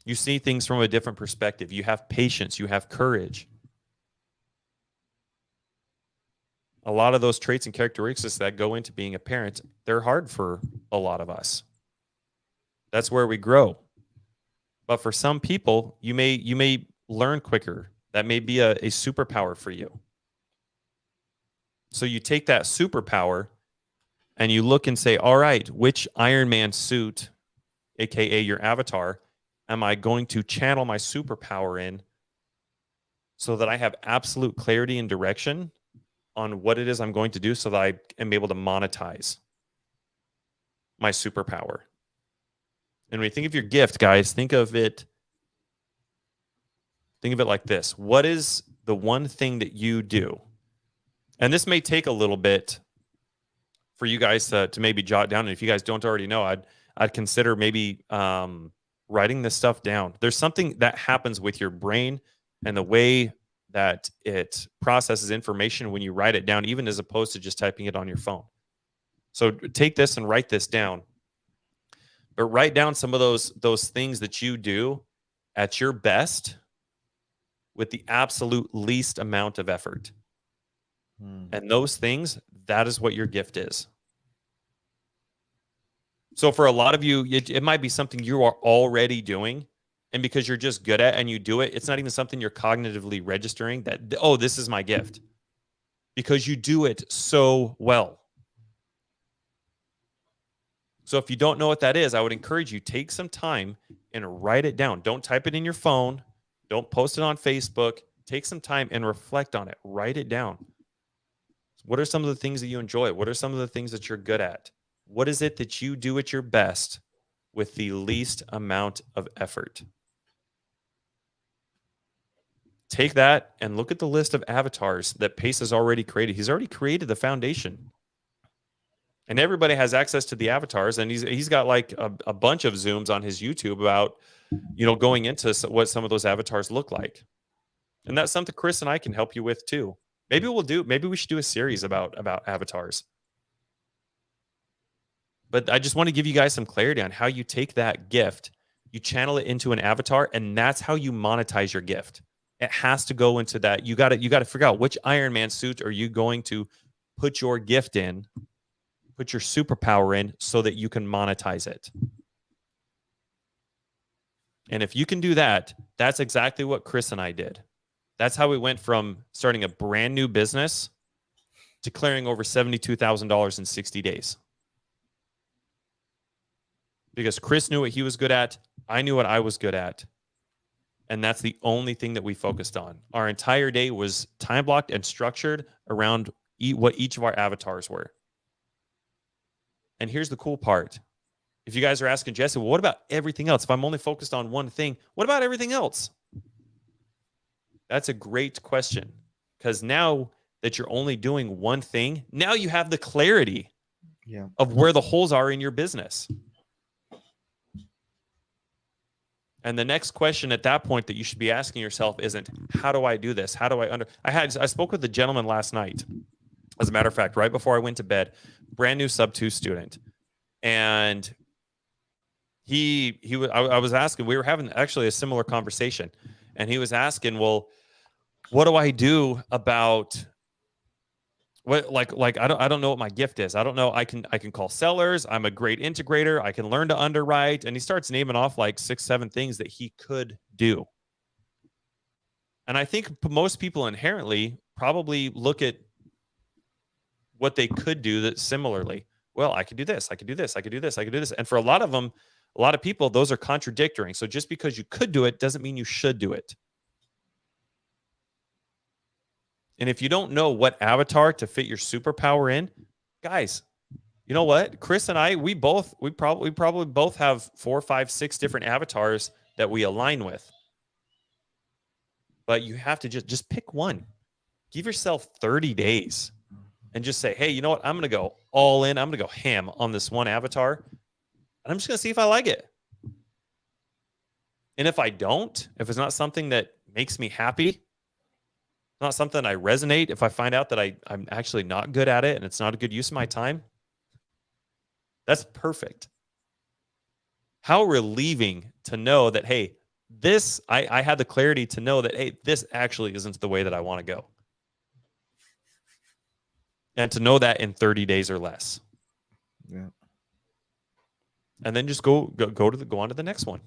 You see things from a different perspective. You have patience. You have courage. A lot of those traits and characteristics that go into being a parent, they're hard for a lot of us. That's where we grow. But for some people, you may learn quicker. That may be a superpower for you. So you take that superpower and you look and say, all right, which Iron Man suit, aka your avatar, am I going to channel my superpower in so that I have absolute clarity and direction on what it is I'm going to do so that I am able to monetize my superpower? And when you think of your gift, guys, think of it like this. What is the one thing that you do? And this may take a little bit for you guys to maybe jot down. And if you guys don't already know, I'd consider maybe writing this stuff down. There's something that happens with your brain and the way that it processes information when you write it down, even as opposed to just typing it on your phone. So take this and write this down. But write down some of those things that you do at your best with the absolute least amount of effort. And those things, that is what your gift is. So for a lot of you, it might be something you are already doing. And because you're just good at it and you do it, it's not even something you're cognitively registering that, oh, this is my gift. Because you do it so well. So if you don't know what that is, I would encourage you, take some time and write it down. Don't type it in your phone. Don't post it on Facebook. Take some time and reflect on it. Write it down. What are some of the things that you enjoy? What are some of the things that you're good at? What is it that you do at your best with the least amount of effort? Take that and look at the list of avatars that Pace has already created. He's already created the foundation. And everybody has access to the avatars. And he's got like a bunch of Zooms on his YouTube about, going into what some of those avatars look like. And that's something Chris and I can help you with too. Maybe we should do a series about avatars. But I just want to give you guys some clarity on how you take that gift, you channel it into an avatar, and that's how you monetize your gift. It has to go into that. You got to figure out which Iron Man suit are you going to put your gift in, put your superpower in, so that you can monetize it. And if you can do that, that's exactly what Chris and I did. That's how we went from starting a brand new business to clearing over $72,000 in 60 days. Because Chris knew what he was good at. I knew what I was good at. And that's the only thing that we focused on. Our entire day was time blocked and structured around what each of our avatars were. And here's the cool part. If you guys are asking Jesse, well, what about everything else? If I'm only focused on one thing, what about everything else? That's a great question, because now that you're only doing one thing, now you have the clarity Yeah. of where the holes are in your business. And the next question at that point that you should be asking yourself isn't, how do I do this? How do I spoke with a gentleman last night. As a matter of fact, right before I went to bed, brand new sub 2 student. And I was asking, we were having actually a similar conversation. And he was asking, well, what do I do about what, like I don't know what my gift is. I don't know. I can call sellers. I'm a great integrator. I can learn to underwrite. And he starts naming off like 6, 7 things that he could do. And I think most people inherently probably look at what they could do that similarly. Well, I could do this. I could do this. I could do this. I could do this. And for a lot of people, those are contradictory. So just because you could do it doesn't mean you should do it. And if you don't know what avatar to fit your superpower in, guys, you know what? Chris and I, we probably both have 4, 5, 6 different avatars that we align with. But you have to just pick one. Give yourself 30 days and just say, hey, you know what? I'm going to go all in. I'm going to go ham on this one avatar. And I'm just going to see if I like it. And if I don't, if it's not something that makes me happy, not something I resonate, if I find out that I'm actually not good at it and it's not a good use of my time, that's perfect. How relieving to know that, hey, this, I had the clarity to know that, hey, this actually isn't the way that I want to go. And to know that in 30 days or less. Yeah. And then just go on to the next one.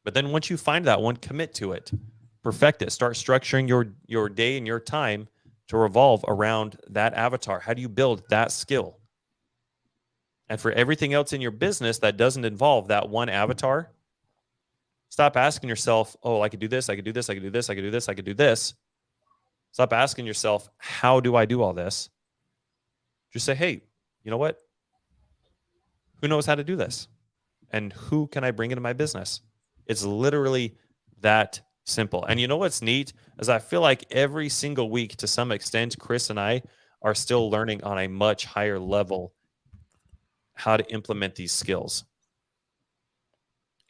But then once you find that one, commit to it. Perfect it. Start structuring your day and your time to revolve around that avatar. How do you build that skill? And for everything else in your business that doesn't involve that one avatar, stop asking yourself, oh, I could do this, I could do this, I could do this, I could do this, I could do this. Stop asking yourself, how do I do all this? Just say, hey, you know what? Who knows how to do this? And who can I bring into my business? It's literally that simple. And you know what's neat is I feel like every single week, to some extent, Chris and I are still learning on a much higher level how to implement these skills.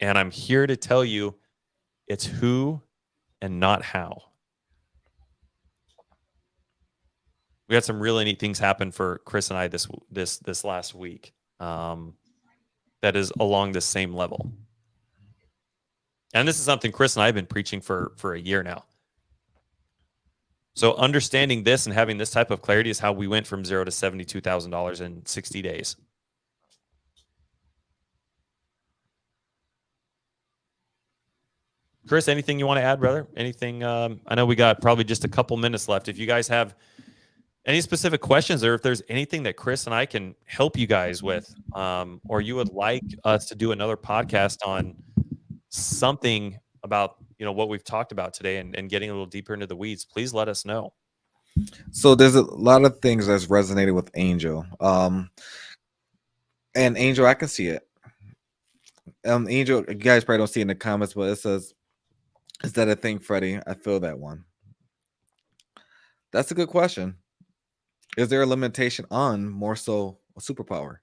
And I'm here to tell you it's who and not how. We had some really neat things happen for Chris and I this last week that is along the same level. And this is something Chris and I have been preaching for a year now. So understanding this and having this type of clarity is how we went from $0 to $72,000 in 60 days. Chris, anything you want to add, brother? Anything? I know we got probably just a couple minutes left. If you guys have any specific questions, or if there's anything that Chris and I can help you guys with, or you would like us to do another podcast on something about, what we've talked about today and getting a little deeper into the weeds, please let us know. So there's a lot of things that's resonated with Angel. And Angel, I can see it. Angel, you guys probably don't see it in the comments, but it says, is that a thing, Freddie? I feel that one. That's a good question. Is there a limitation on more so a superpower?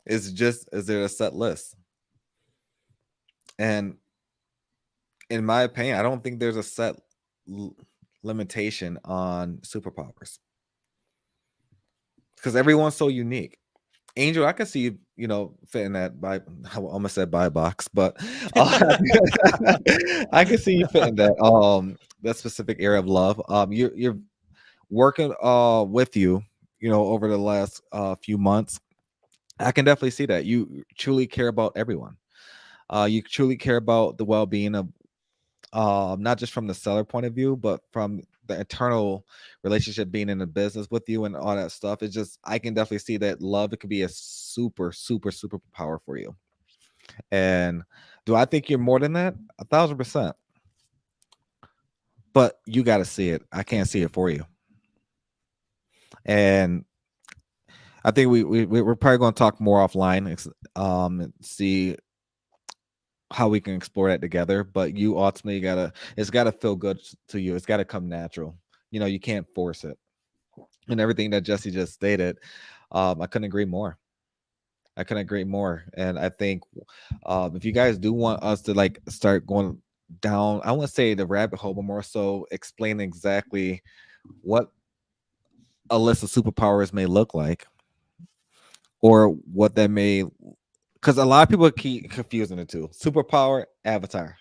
Is there a set list? And in my opinion, I don't think there's a set limitation on superpowers because everyone's so unique. Angel, I can see you, fitting that I almost said buy box, but I can see you fitting that specific area of love. You're working with you, over the last few months. I can definitely see that you truly care about everyone. You truly care about the well-being of not just from the seller point of view, but from the internal relationship being in the business with you and all that stuff. It's just, I can definitely see that love, it could be a super, super, super power for you. And do I think you're more than that? 1,000%. But you got to see it. I can't see it for you. And I think we're probably going to talk more offline, see how we can explore that together. But you ultimately it's gotta feel good to you. It's gotta come natural. You can't force it. And everything that Jesse just stated, I couldn't agree more. I couldn't agree more. And I think if you guys do want us to like start going down, I wouldn't say the rabbit hole, but more so explain exactly what a list of superpowers may look like, or what that may, because a lot of people keep confusing the two: superpower, avatar,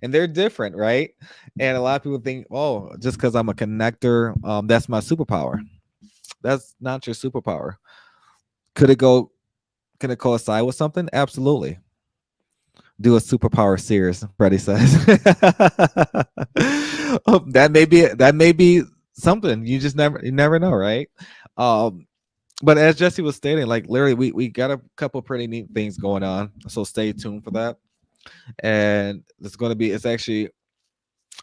and they're different, right? And a lot of people think, oh, just because I'm a connector, that's my superpower. That's not your superpower. Could it go? Can it coincide with something? Absolutely. Do a superpower series, Freddie says. Oh, that may be something. You never know, right? But as Jesse was stating, like literally, we got a couple pretty neat things going on. So stay tuned for that. And it's actually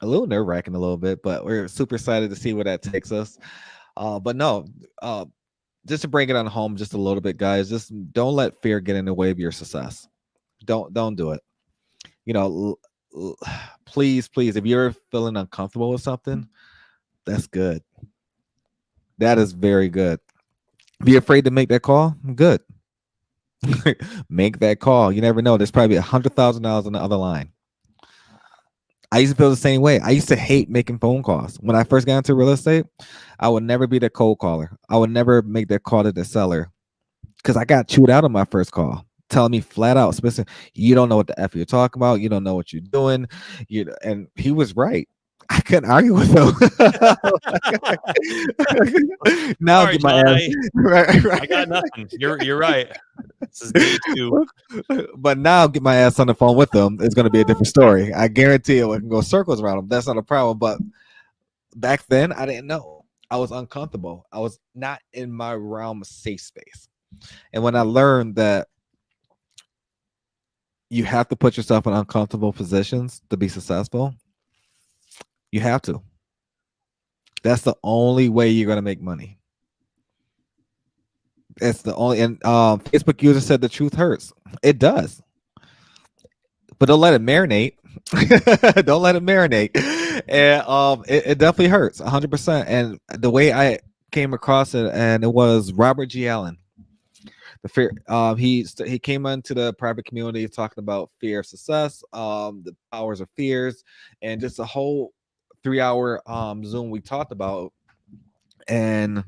a little nerve-wracking a little bit, but we're super excited to see where that takes us. But no, just to bring it on home just a little bit, guys, just don't let fear get in the way of your success. Don't do it. Please, if you're feeling uncomfortable with something, that's good. That is very good. Be afraid to make that call. Good. Make that call. You never know. There's probably $100,000 on the other line. I used to feel the same way. I used to hate making phone calls. When I first got into real estate, I would never be the cold caller. I would never make that call to the seller because I got chewed out on my first call, telling me flat out, Spencer, you don't know what the F you're talking about. You don't know what you're doing. And he was right. I couldn't argue with him. Now Sorry, get my John, ass. Right. I got nothing. You're right. This is day 2. But now get my ass on the phone with them. It's going to be a different story. I guarantee you, I can go circles around them. That's not a problem. But back then, I didn't know. I was uncomfortable. I was not in my realm of safe space. And when I learned that you have to put yourself in uncomfortable positions to be successful, you have to. That's the only way you're going to make money. It's the only, and Facebook user said the truth hurts. It does. But don't let it marinate. Don't let it marinate. And it definitely hurts 100%. And the way I came across it, and it was Robert G. Allen. The fear, he came into the private community talking about fear of success, the powers of fears, and just a whole 3-hour Zoom we talked about. And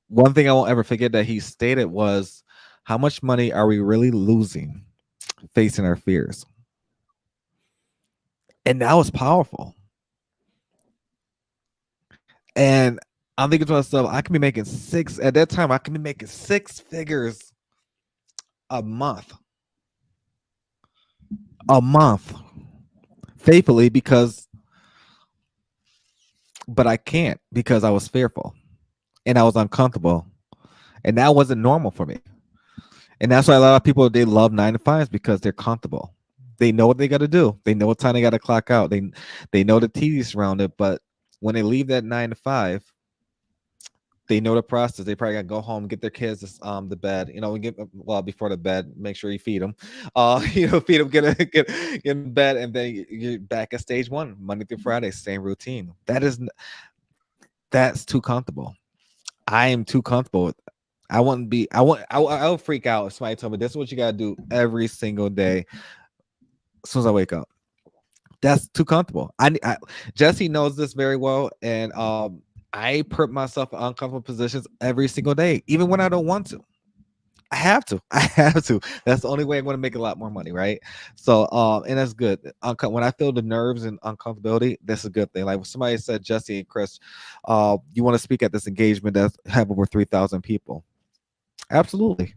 one thing I won't ever forget that he stated was, how much money are we really losing facing our fears? And that was powerful. And I'm thinking to myself, I can be making at that time, I can be making 6 figures a month faithfully, but I can't, because I was fearful and I was uncomfortable, and that wasn't normal for me. And that's why a lot of people, they love 9 to 5s, because they're comfortable. They know what they got to do. They know what time they got to clock out. They know the tedious around it. But when they leave that 9 to 5, they know the process. They probably got to go home, get their kids the bed. Before the bed, make sure you feed them. Feed them, get in bed, and then you're back at stage 1, Monday through Friday, same routine. That's too comfortable. I am too comfortable with. I would freak out if somebody told me this is what you got to do every single day as soon as I wake up. That's too comfortable. Jesse knows this very well, and I put myself in uncomfortable positions every single day, even when I don't want to. I have to. That's the only way I'm going to make a lot more money, right? So, and that's good. When I feel the nerves and uncomfortability, that's a good thing. Like when somebody said, Jesse and Chris, you want to speak at this engagement that have over 3,000 people? Absolutely.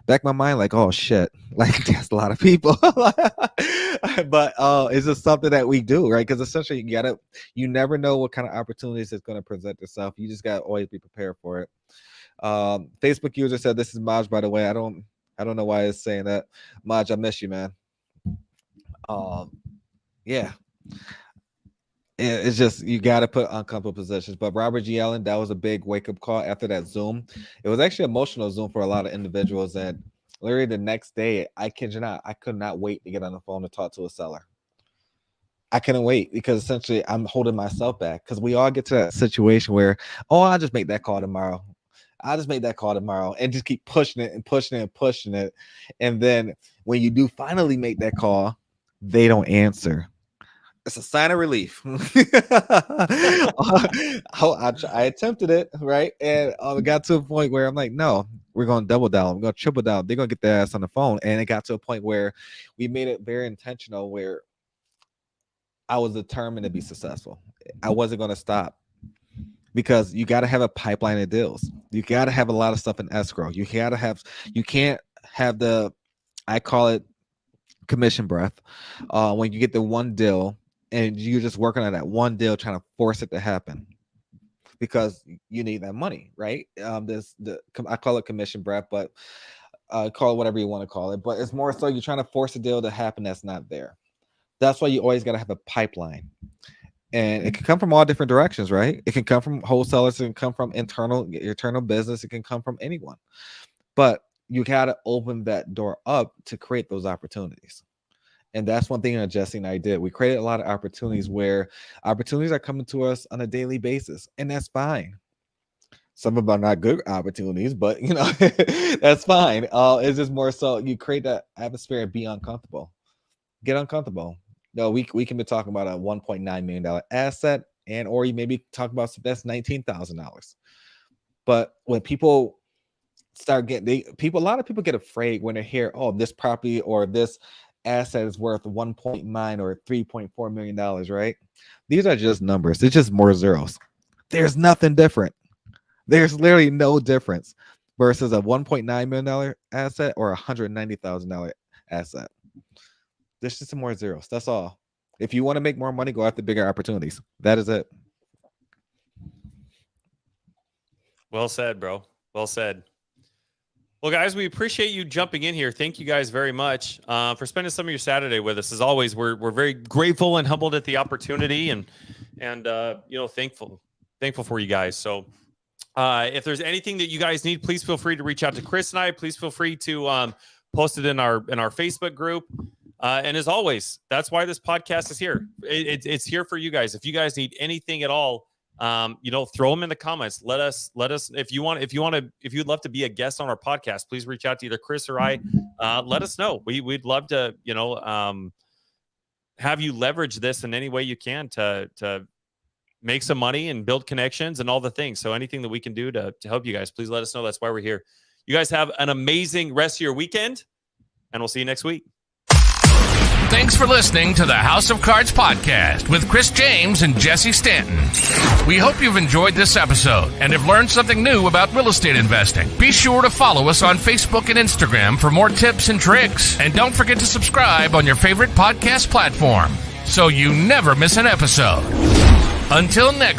Back my mind, like, oh shit, like that's a lot of people. But it's just something that we do, right? Because essentially, you never know what kind of opportunities it's going to present itself. You just got to always be prepared for it. Facebook user said, this is Maj, by the way. I don't know why it's saying that. Maj, I miss you, man. Yeah. It's just, you got to put uncomfortable positions. But Robert G. Allen, that was a big wake-up call after that Zoom. It was actually an emotional Zoom for a lot of individuals, and Literally the next day, I kid you not, I could not wait to get on the phone to talk to a seller. I couldn't wait because essentially I'm holding myself back because we all get to that situation where, oh, I'll just make that call tomorrow. I'll just make that call tomorrow and just keep pushing it and pushing it and pushing it. And then when you do finally make that call, they don't answer. It's a sign of relief. I attempted it, right? And it got to a point where I'm like, no, we're going to double down. We're going to triple down. They're going to get their ass on the phone. And it got to a point where we made it very intentional where I was determined to be successful. I wasn't going to stop because you got to have a pipeline of deals. You got to have a lot of stuff in escrow. You can't have the, I call it commission breath. When you get the one deal and you're just working on that one deal, trying to force it to happen because you need that money, right? I call it commission breath, but call it whatever you want to call it. But it's more so you're trying to force a deal to happen that's not there. That's why you always got to have a pipeline. And it can come from all different directions, right? It can come from wholesalers. It can come from internal business. It can come from anyone. But you got to open that door up to create those opportunities. And that's one thing that Jesse and I did. We created a lot of opportunities where opportunities are coming to us on a daily basis. And that's fine. Some of them are not good opportunities, but, that's fine. It's just more so you create that atmosphere and be uncomfortable. Get uncomfortable. No, we can be talking about a $1.9 million asset, or you maybe talk about that's $19,000. But when people start getting, a lot of people get afraid when they hear, oh, this property or this asset is worth $1.9 or $3.4 million, right? These are just numbers. It's just more zeros. There's nothing different. There's literally no difference versus a $1.9 million asset or a $190,000 asset. There's just some more zeros. That's all. If you want to make more money, go after bigger opportunities. That is it. Well said, bro. Well said. Well, guys, we appreciate you jumping in here. Thank you guys very much for spending some of your Saturday with us. As always, we're very grateful and humbled at the opportunity and thankful for you guys. So if there's anything that you guys need, please feel free to reach out to Chris and I. Please feel free to post it in our Facebook group. And as always, that's why this podcast is here. It's here for you guys. If you guys need anything at all, throw them in the comments. Let us if you'd love to be a guest on our podcast, please reach out to either Chris or I. Let us know. We'd love to, have you leverage this in any way you can to make some money and build connections and all the things. So anything that we can do to help you guys, please let us know. That's why we're here. You guys have an amazing rest of your weekend, and we'll see you next week. Thanks for listening to the House of Cards podcast with Chris James and Jesse Stanton. We hope you've enjoyed this episode and have learned something new about real estate investing. Be sure to follow us on Facebook and Instagram for more tips and tricks. And don't forget to subscribe on your favorite podcast platform so you never miss an episode. Until next